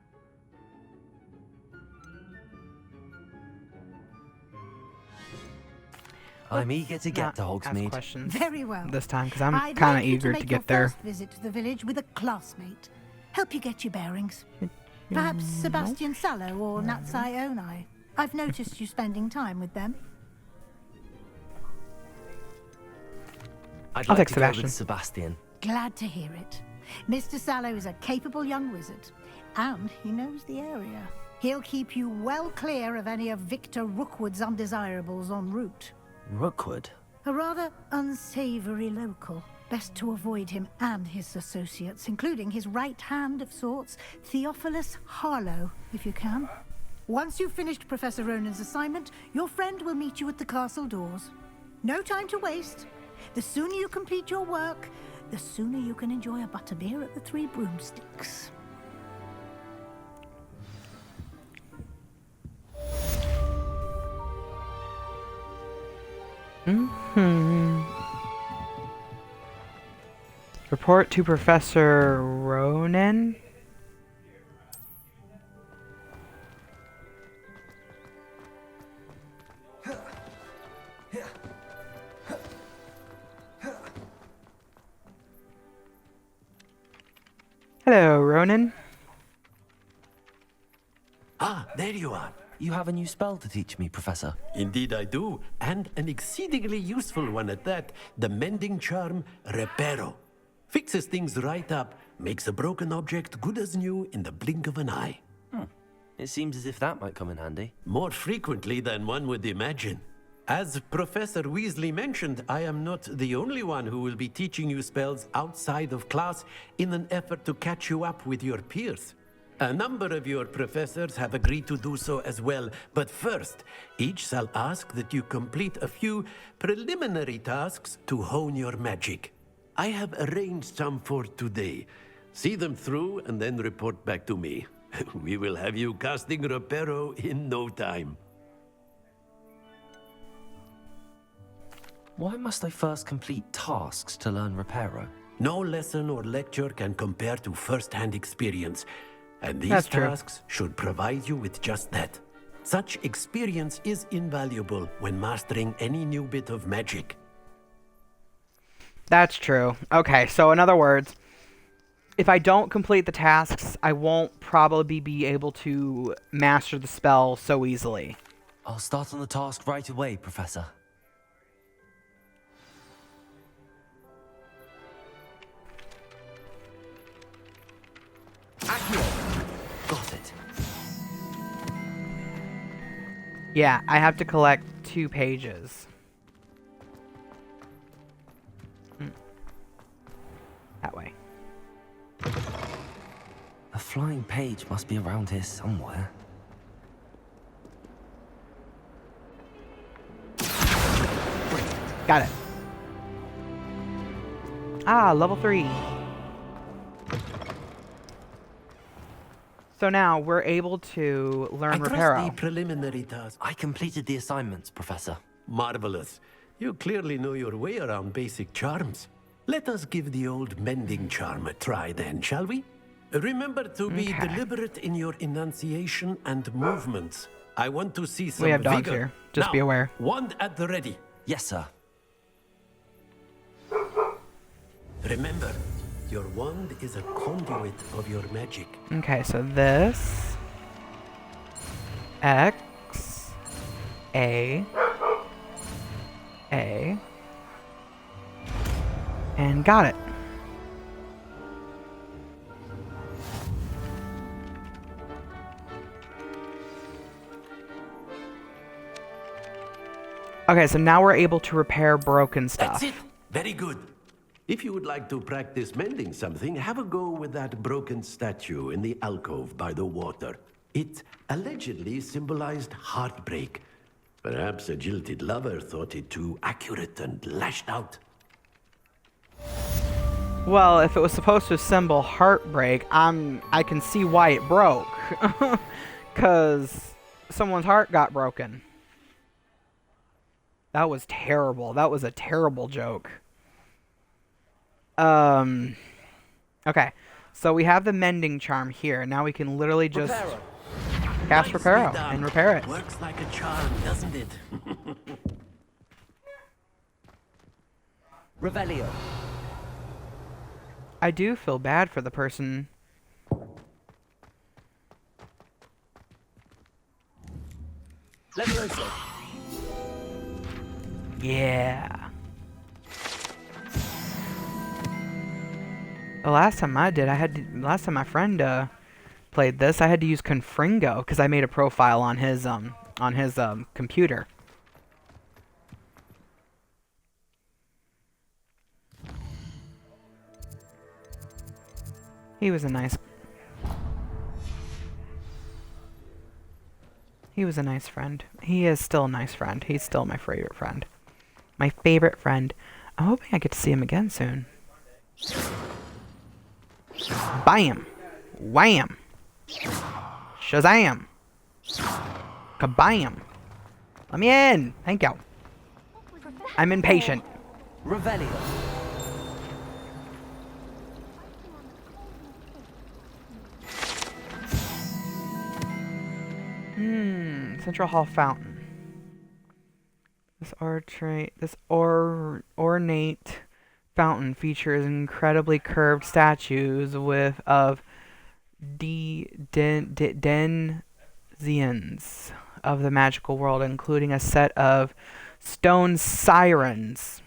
I'm eager to get to Ask Hogsmeade. questions Very well. this time, because I'm I'd kind of like you eager to make your get there. first visit to the village with a classmate. Help you get your bearings. Perhaps Sebastian Sallow or Natsai Onai. I've noticed you spending time with them. I'd I'll like take to go Sebastian. with Sebastian. Glad to hear it. Mr. Sallow is a capable young wizard, and he knows the area. He'll keep you well clear of any of Victor Rookwood's undesirables en route. Rookwood? A rather unsavory local. Best to avoid him and his associates, including his right hand of sorts, Theophilus Harlow, if you can. Once you've finished Professor Ronan's assignment, your friend will meet you at the castle doors. No time to waste. The sooner you complete your work, the sooner you can enjoy a butterbeer at the Three Broomsticks. Report to Professor Ronen. Hello, Ronan. Ah, there you are. You have a new spell to teach me, Professor. Indeed I do, and an exceedingly useful one at that. The mending charm, Reparo. Fixes things right up, makes a broken object good as new in the blink of an eye. It seems as if that might come in handy. More frequently than one would imagine. As Professor Weasley mentioned, I am not the only one who will be teaching you spells outside of class in an effort to catch you up with your peers. A number of your professors have agreed to do so as well, but first, each shall ask that you complete a few preliminary tasks to hone your magic. I have arranged some for today. See them through and then report back to me. We will have you casting Reparo in no time. Why must I first complete tasks to learn Reparo? No lesson or lecture can compare to first-hand experience, and these That's true. tasks should provide you with just that. Such experience is invaluable when mastering any new bit of magic. That's true. Okay, so in other words, if I don't complete the tasks, I won't probably be able to master the spell so easily. I'll start on the task right away, Professor. Got it. Yeah, I have to collect 2 pages. That way. A flying page must be around here somewhere. Got it. Ah, level 3. So now we're able to learn I trust Reparo. the preliminary task. I completed the assignments, Professor. Marvelous. You clearly know your way around basic charms. Let us give the old mending charm a try then, shall we? Remember to be deliberate in your enunciation and movements. I want to see some We have dogs vigor. here. Just Now, be aware. Wand at the ready. Yes, sir. Remember, your wand is a conduit of your magic. Okay, so this X A and got it. Okay, so now we're able to repair broken stuff. That's it. Very good. If you would like to practice mending something, have a go with that broken statue in the alcove by the water. It allegedly symbolized heartbreak. Perhaps a jilted lover thought it too accurate and lashed out. Well, if it was supposed to symbol heartbreak, I can see why it broke. 'Cause someone's heart got broken. That was terrible. That was a terrible joke. Okay. So we have the mending charm here. Now we can literally just cast Reparo and repair it. Works like a charm, doesn't it? Revelio. I do feel bad for the person. Levioso. Yeah. The last time I did, last time my friend played this, I had to use Confringo because I made a profile on his computer. He was a nice friend. He is still a nice friend. He's still my favorite friend. My favorite friend. I'm hoping I get to see him again soon. Bam! Wham! Shazam! Kabam! Let me in! Thank you. I'm impatient. Revelio. Central Hall fountain. This ornate fountain features incredibly curved statues of denizens of the magical world, including a set of stone sirens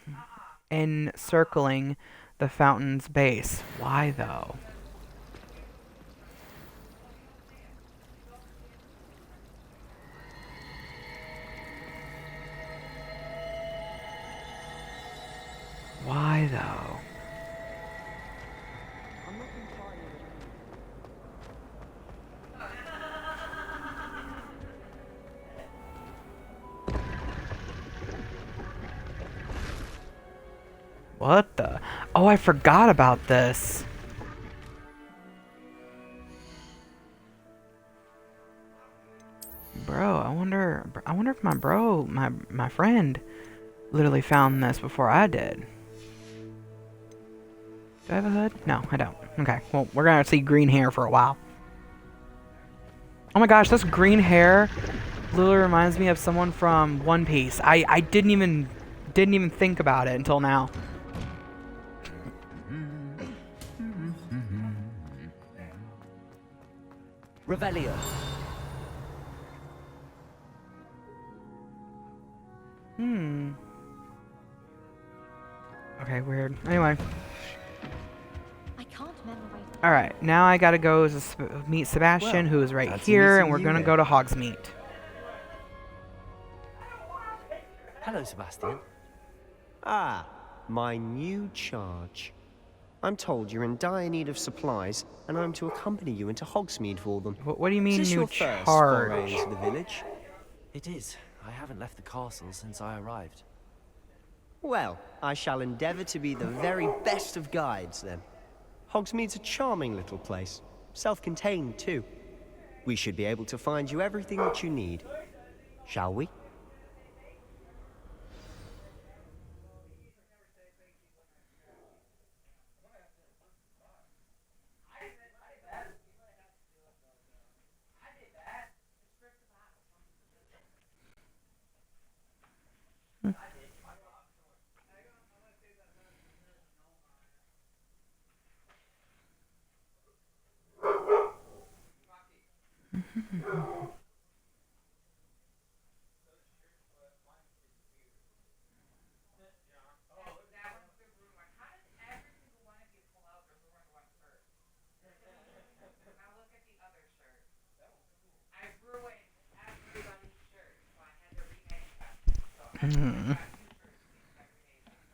encircling the fountain's base. Why though? Why though? What the? Oh, I forgot about this. Bro, I wonder if my friend literally found this before I did. Do I have a hood? No, I don't. Okay, well, we're gonna see green hair for a while. Oh my gosh, this green hair literally reminds me of someone from One Piece. I didn't even think about it until now. Revelio. Okay, weird. Anyway. I can't memorize. Alright, now I gotta go meet Sebastian, who is right here, and we're gonna go to Hogsmeade. Hello, Sebastian. Ah, my new charge. I'm told you're in dire need of supplies, and I'm to accompany you into Hogsmeade for them. What do you mean, Is this new your first charge? foray into the village? It is. I haven't left the castle since I arrived. Well, I shall endeavour to be the very best of guides, then. Hogsmeade's a charming little place. Self-contained, too. We should be able to find you everything that you need. Shall we?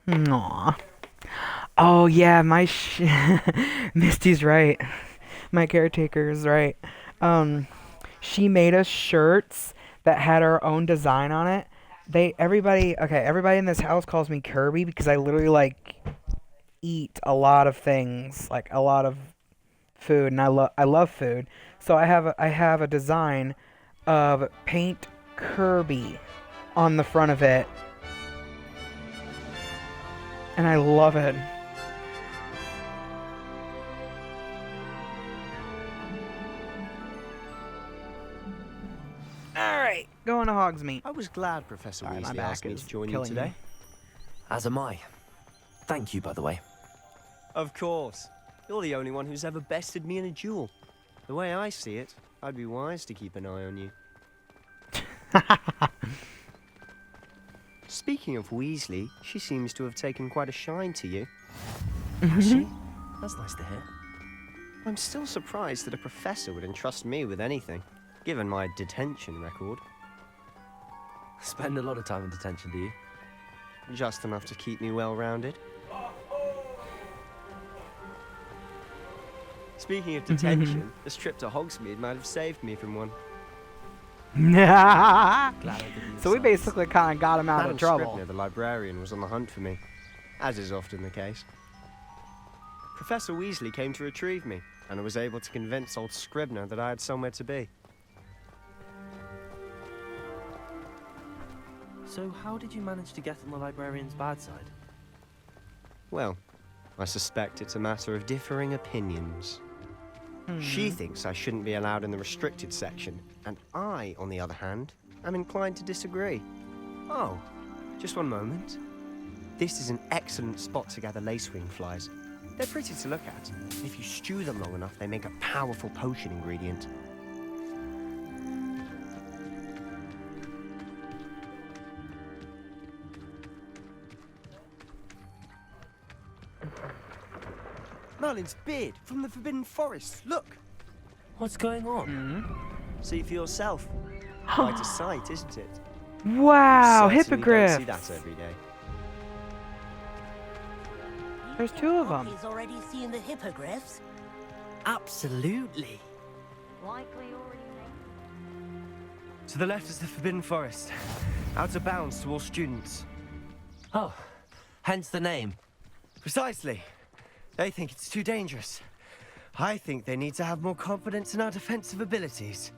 Aww. Oh yeah, Misty's right. My caretaker is right. She made us shirts that had our own design on it. Everybody in this house calls me Kirby because I literally like eat a lot of things, like a lot of food, and I love food. So I have a design of Paint Kirby on the front of it. And I love it. Alright, going to Hogsmeade. I was glad Professor Sorry, my Weasley back asked me is to join you killing today. me. As am I. Thank you, by the way. Of course. You're the only one who's ever bested me in a duel. The way I see it, I'd be wise to keep an eye on you. Speaking of Weasley, she seems to have taken quite a shine to you. Has she? That's nice to hear. I'm still surprised that a professor would entrust me with anything, given my detention record. Spend a lot of time in detention, do you? Just enough to keep me well-rounded. Speaking of detention, this trip to Hogsmeade might have saved me from one. So we basically kind of got him out Madam of trouble. Scribner, the librarian, was on the hunt for me, as is often the case. Professor Weasley came to retrieve me, and I was able to convince old Scribner that I had somewhere to be. So how did you manage to get on the librarian's bad side? Well, I suspect it's a matter of differing opinions. She thinks I shouldn't be allowed in the restricted section, and I, on the other hand, am inclined to disagree. Oh, just one moment. This is an excellent spot to gather lacewing flies. They're pretty to look at. If you stew them long enough, they make a powerful potion ingredient. Merlin's beard from the Forbidden Forest. Look! What's going on? See for yourself. Quite a sight, isn't it? Wow, You certainly hippogriffs. don't see that every day. There's two of them. He's already seen the hippogriffs. Absolutely. Likely already To the left is the Forbidden Forest. Out of bounds to all students. Oh, hence the name. Precisely. They think it's too dangerous. I think they need to have more confidence in our defensive abilities.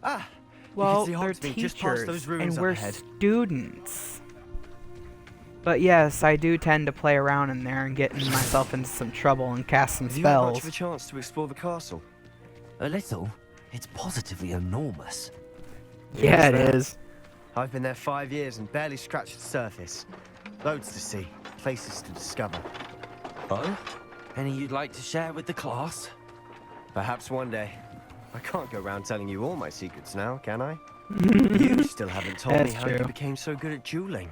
Ah, Well, you can see they're Hogsmeade just past teachers, those ruins and we're up ahead. students. But yes, I do tend to play around in there and get myself into some trouble and cast some Have you had much spells. of a chance to explore the castle? A little. It's positively enormous. Yeah, it is. I've been there 5 years and barely scratched the surface. Loads to see, places to discover. Oh? Any you'd like to share with the class? Perhaps one day. I can't go around telling you all my secrets now, can I? You still haven't told me That's how you true. became so good at dueling.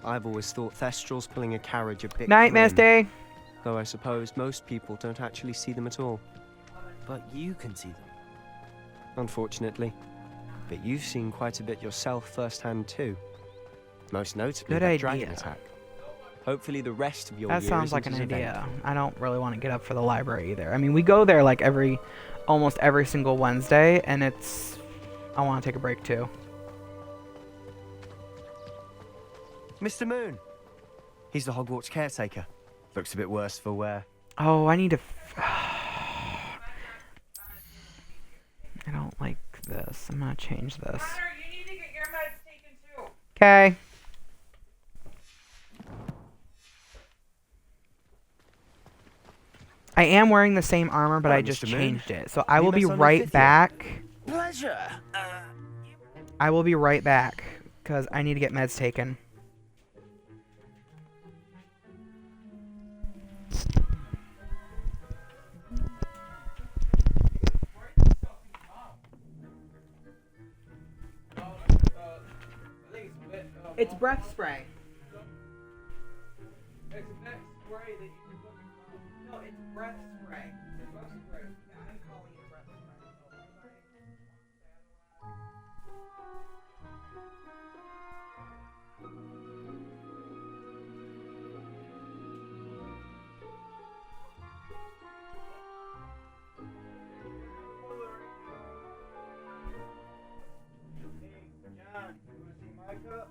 I've always thought Thestrals pulling a carriage a bit Night, grim, Misty. though I suppose most people don't actually see them at all. But you can see them. Unfortunately. But you've seen quite a bit yourself firsthand too. Most notably Good that idea. dragon attack. Hopefully the rest of your That year sounds isn't like an as idea. eventful. I don't really want to get up for the library either. I mean, we go there like almost every single Wednesday, and I want to take a break too. Mr. Moon. He's the Hogwarts caretaker. Looks a bit worse for wear. Oh, I need to. I don't like this. I'm gonna change this. Okay. I am wearing the same armor, but Hello, I just Mr. Moon. changed it. So I Have you will be met on right Fifth year? back. Pleasure. I will be right back because I need to get meds taken. It's breath spray. It's breath spray that you can put in. No, it's breath spray. It's breath spray. I'm calling it breath spray. John, you want to see my cup?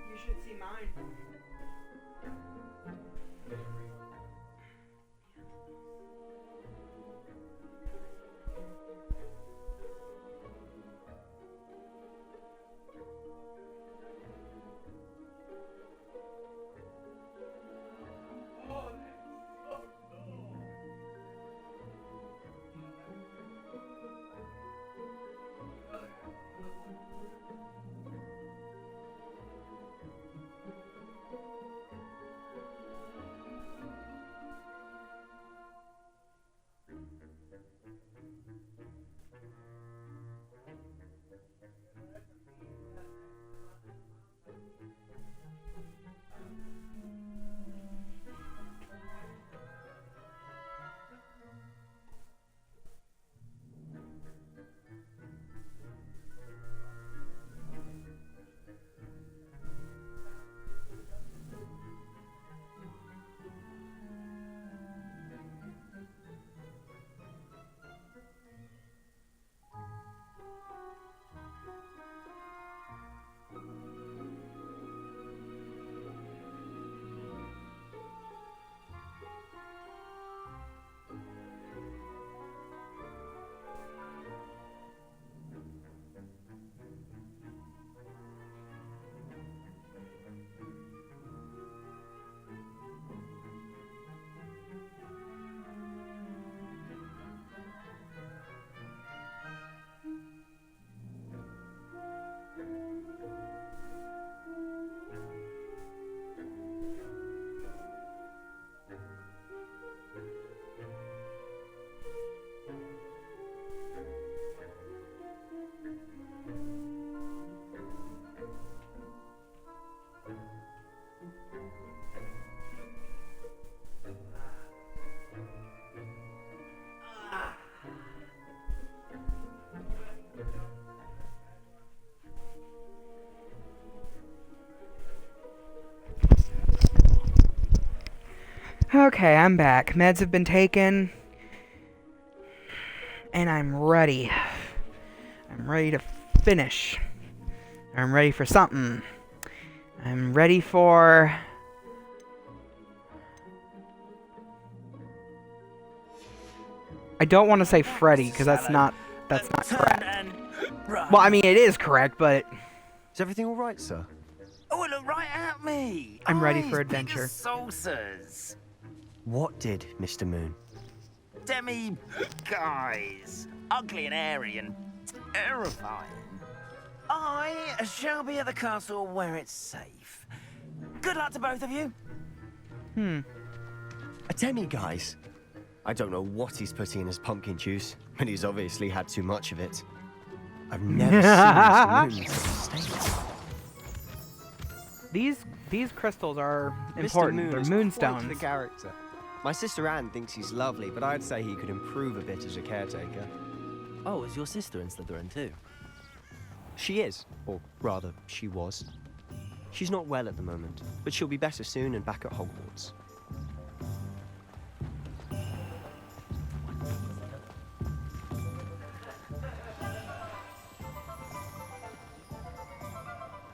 You should see mine. Okay, I'm back. Meds have been taken. And I'm ready. I'm ready to finish. I'm ready for something. I'm ready for... I don't want to say Freddy, because that's not correct. Well, I mean, it is correct, but... Is everything all right, sir? Oh, look right at me. I'm ready for Eyes big adventure. as saucers. What did Mr. Moon? Demi guys. Ugly and airy and terrifying. I shall be at the castle where it's safe. Good luck to both of you. A demi-guise? I don't know what he's putting in his pumpkin juice, but he's obviously had too much of it. I've never seen Mr. Moon in such a state. These crystals are Mr. important. Moon They're is moonstones. quite the character. My sister Anne thinks he's lovely, but I'd say he could improve a bit as a caretaker. Oh, is your sister in Slytherin too? She is, or rather, she was. She's not well at the moment, but she'll be better soon and back at Hogwarts.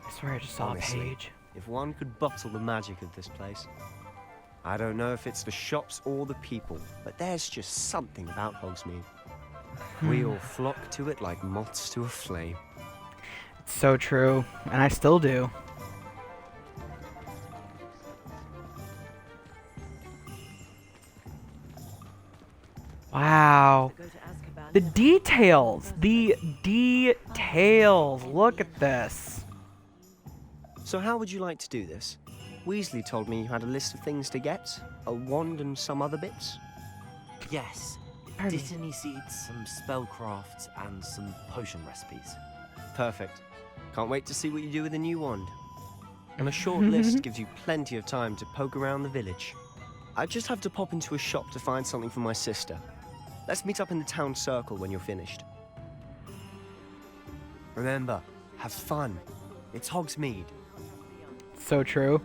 I swear I just saw Honestly, a page. If one could bottle the magic of this place. I don't know if it's the shops or the people, but there's just something about Hogsmeade. We all flock to it like moths to a flame. It's so true, and I still do. Wow. The details! The details! Look at this. So how would you like to do this? Weasley told me you had a list of things to get, a wand and some other bits. Yes. Dittany seeds, some spellcrafts, and some potion recipes. Perfect. Can't wait to see what you do with the new wand. And a short list gives you plenty of time to poke around the village. I just have to pop into a shop to find something for my sister. Let's meet up in the town circle when you're finished. Remember, have fun. It's Hogsmeade. So true.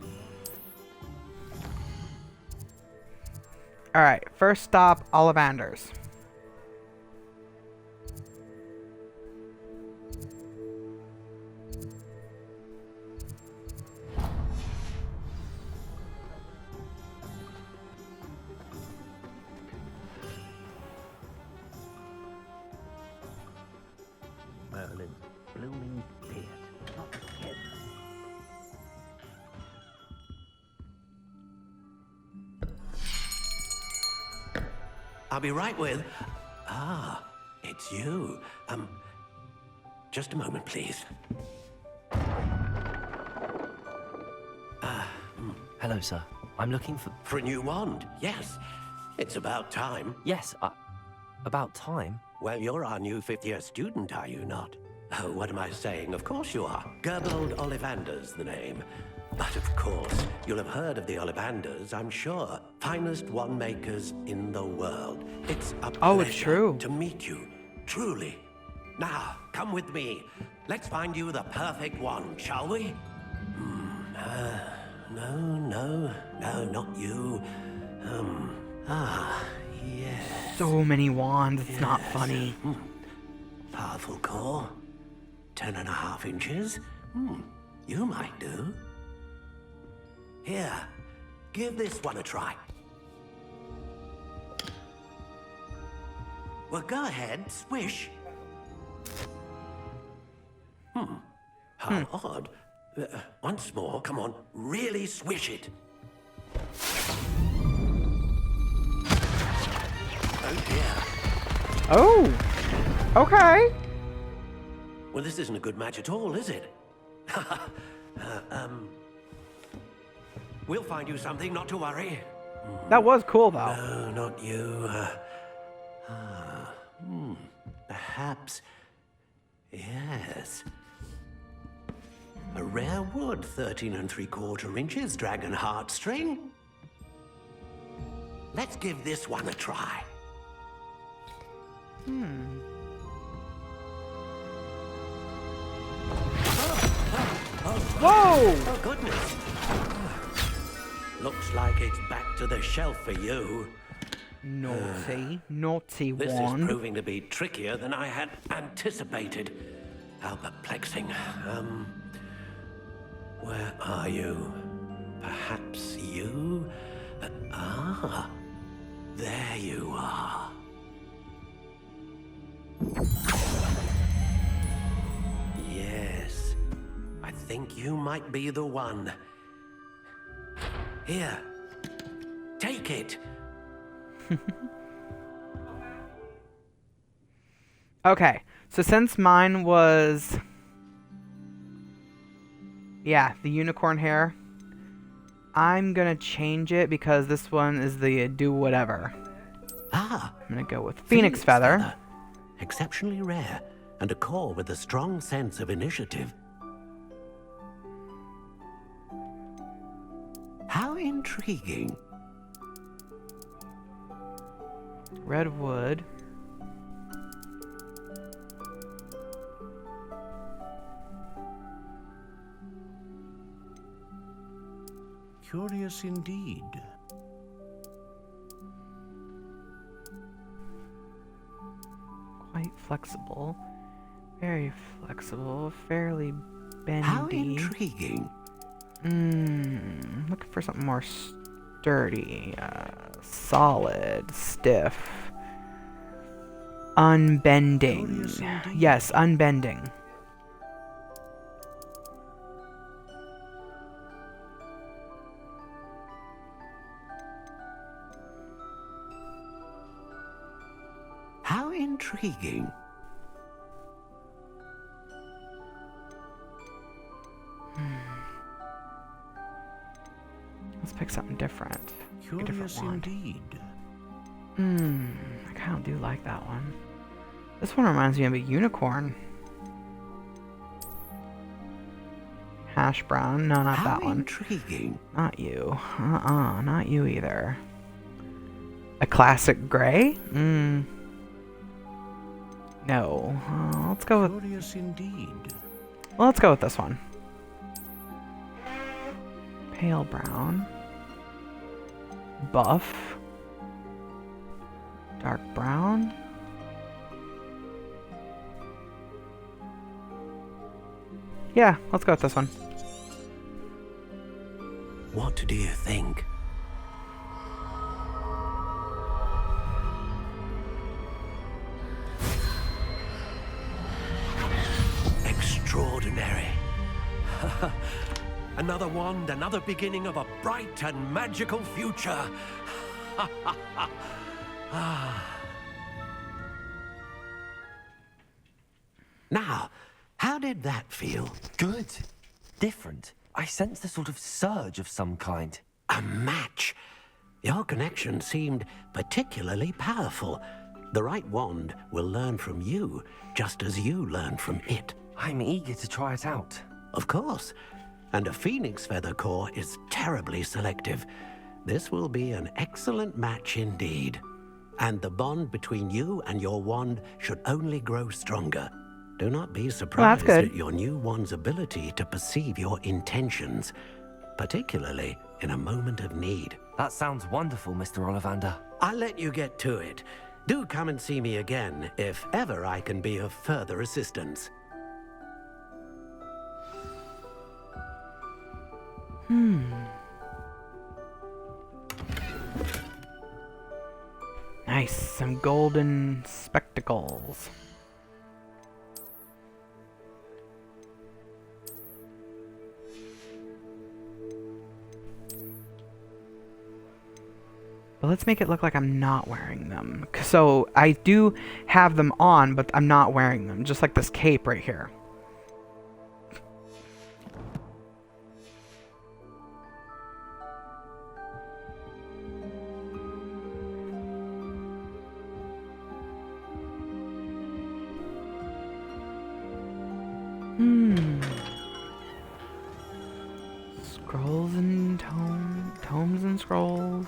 Alright, first stop, Ollivanders. Merlin's blooming beard. Not again. I'll be right with... Ah, it's you. Just a moment, please. Hello, sir. I'm looking for... For a new wand, yes. It's about time. Yes, about time? Well, you're our new fifth-year student, are you not? Oh, what am I saying? Of course you are. Gerbold Ollivander's the name. But of course, you'll have heard of the Ollivanders, I'm sure. Finest wand makers in the world. It's a pleasure to meet you, truly. Now, come with me. Let's find you the perfect wand, shall we? No, not you. Yes. So many wands, it's not funny. Powerful core. 10.5 inches. You might do. Here, give this one a try. Well, go ahead, swish. How odd. Once more, come on, really swish it. Oh dear. Oh, okay. Well, this isn't a good match at all, is it? We'll find you something, not to worry. That was cool, though. No, not you. Perhaps. Yes. A rare wood, 13 3/4 inches, dragon heartstring. Let's give this one a try. Whoa! Oh, goodness. Looks like it's back to the shelf for you. Naughty. Naughty This wand. is proving to be trickier than I had anticipated. How perplexing. Where are you? Perhaps you? There you are. Yes, I think you might be the one. Here, take it. Okay, so since mine was... Yeah, the unicorn hair. I'm gonna change it because this one is the do whatever. Ah, I'm gonna go with Phoenix Feather. Exceptionally rare, and a core with a strong sense of initiative. How intriguing. Redwood. Curious indeed. Quite flexible. Very flexible. Fairly bendy. How intriguing. Looking for something more sturdy. Solid. Stiff. Unbending. Yes, unbending. How intriguing. Let's pick something different. Pick a different Curious wand. indeed. I kind of do like that one. This one reminds me of a unicorn. Hash brown. No, not that one. Intriguing. Not you. Not you either. A classic gray? No. Let's go with... Curious indeed. Well, let's go with this one. Pale brown. Buff. Dark brown. Yeah, let's go with this one. What do you think? Extraordinary. Another wand, another beginning of a bright and magical future. Now, how did that feel? Good. Different. I sensed a sort of surge of some kind. A match. Your connection seemed particularly powerful. The right wand will learn from you, just as you learn from it. I'm eager to try it out. Of course. And a phoenix feather core is terribly selective. This will be an excellent match indeed. And the bond between you and your wand should only grow stronger. Do not be surprised at your new wand's ability to perceive your intentions, particularly in a moment of need. That sounds wonderful, Mr. Ollivander. I'll let you get to it. Do come and see me again if ever I can be of further assistance. Nice, some golden spectacles. But let's make it look like I'm not wearing them. So I do have them on, but I'm not wearing them, just like this cape right here. Scrolls and tomes and scrolls.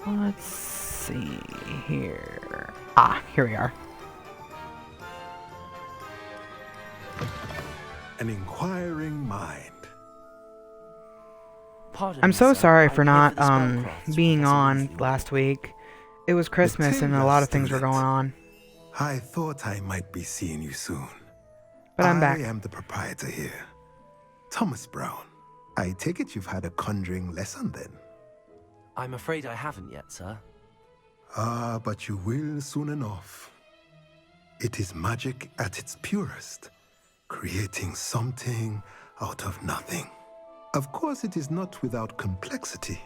Let's see here. Ah, here we are. An inquiring mind. Pardon I'm me, so sir. sorry for I'm here not the spellcrafts, being Professor on Weasley. last week. It was Christmas and a lot of things were going on. I thought I might be seeing you soon. But I'm back. I am the proprietor here, Thomas Brown. I take it you've had a conjuring lesson then? I'm afraid I haven't yet, sir. Ah, but you will soon enough. It is magic at its purest, creating something out of nothing. Of course, it is not without complexity,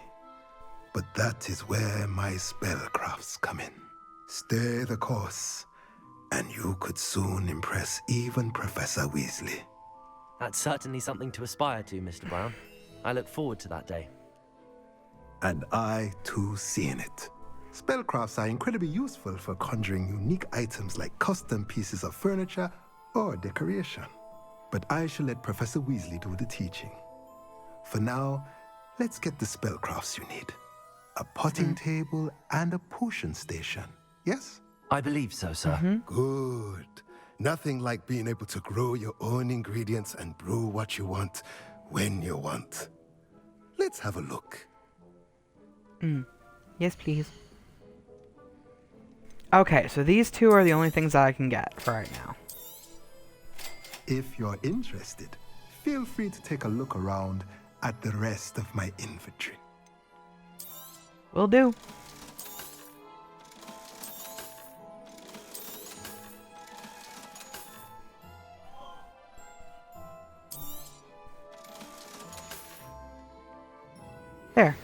but that is where my spellcrafts come in. Stay the course, and you could soon impress even Professor Weasley. That's certainly something to aspire to, Mr. Brown. I look forward to that day. And I, too, seeing it. Spellcrafts are incredibly useful for conjuring unique items like custom pieces of furniture or decoration. But I shall let Professor Weasley do the teaching. For now, let's get the spellcrafts you need. A potting table and a potion station, yes? I believe so, sir. Good. Nothing like being able to grow your own ingredients and brew what you want when you want. Let's have a look. Yes, please. Okay, so these two are the only things that I can get for right now. If you're interested, feel free to take a look around at the rest of my inventory. Will do. There.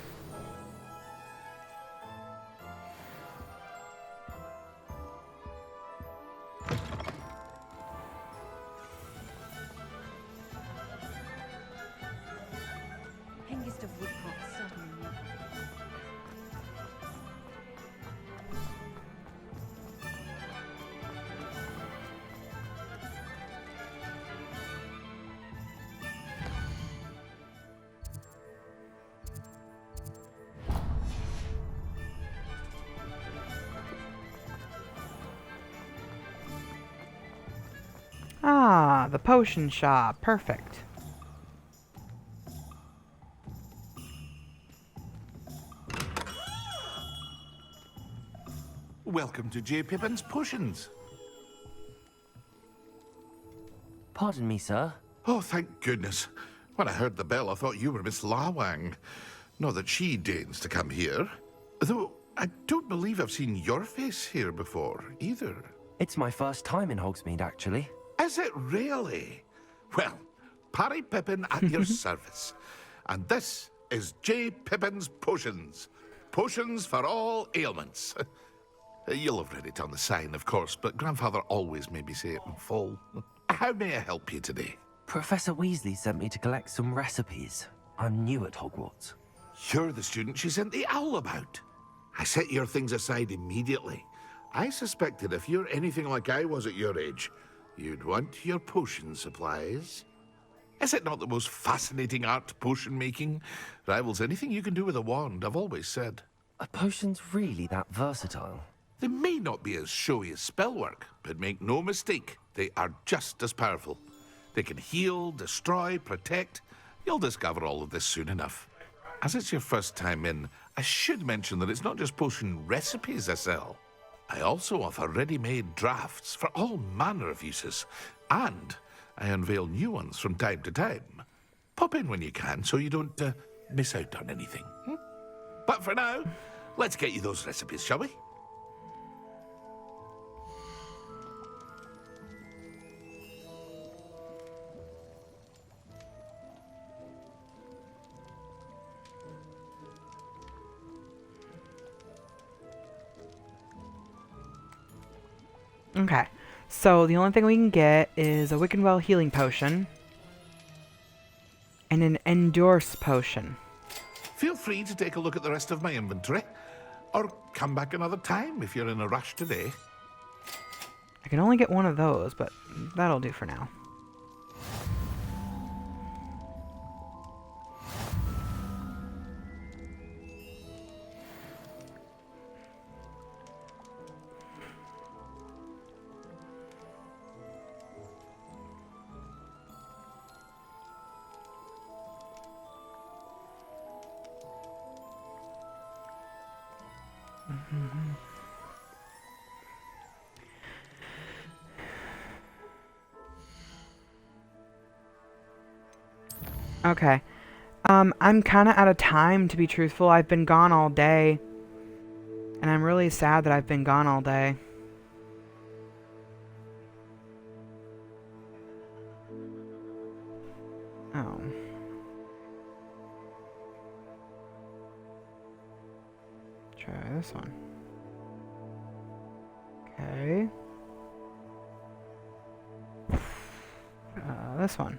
Hengist of Woodcock, certainly. Ah, the potion shop. Perfect. Welcome to J. Pippin's Potions. Pardon me, sir. Oh, thank goodness. When I heard the bell, I thought you were Miss Lawang. Not that she deigns to come here. Though I don't believe I've seen your face here before, either. It's my first time in Hogsmeade, actually. Is it really? Well, Parry Pippin at your service. And this is J. Pippin's Potions. Potions for all ailments. You'll have read it on the sign, of course, but Grandfather always made me say it in full. How may I help you today? Professor Weasley sent me to collect some recipes. I'm new at Hogwarts. You're the student she sent the owl about. I set your things aside immediately. I suspected if you're anything like I was at your age, you'd want your potion supplies. Is it not the most fascinating art, potion making? Rivals anything you can do with a wand, I've always said. Are potions really that versatile? They may not be as showy as spellwork, but make no mistake, they are just as powerful. They can heal, destroy, protect. You'll discover all of this soon enough. As it's your first time in, I should mention that it's not just potion recipes I sell. I also offer ready-made drafts for all manner of uses, and I unveil new ones from time to time. Pop in when you can so you don't miss out on anything. But for now, let's get you those recipes, shall we? Okay, so the only thing we can get is a Wiccanwell healing potion and an Endorse potion. Feel free to take a look at the rest of my inventory, or come back another time if you're in a rush today. I can only get one of those, but that'll do for now. Okay. I'm kind of out of time, to be truthful. I've been gone all day. And I'm really sad that I've been gone all day. Oh. Try this one. Okay. This one.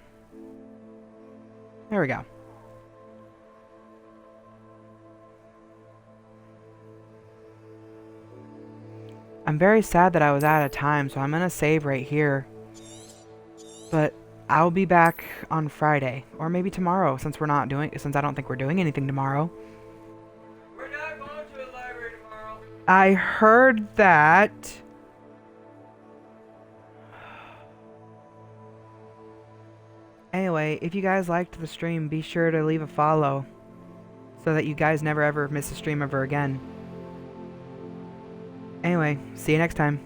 There we go. I'm very sad that I was out of time, so I'm gonna save right here. But I'll be back on Friday, or maybe tomorrow, since I don't think we're doing anything tomorrow. We're not going to a library tomorrow. I heard that. Anyway, if you guys liked the stream, be sure to leave a follow so that you guys never ever miss a stream ever again. Anyway, see you next time.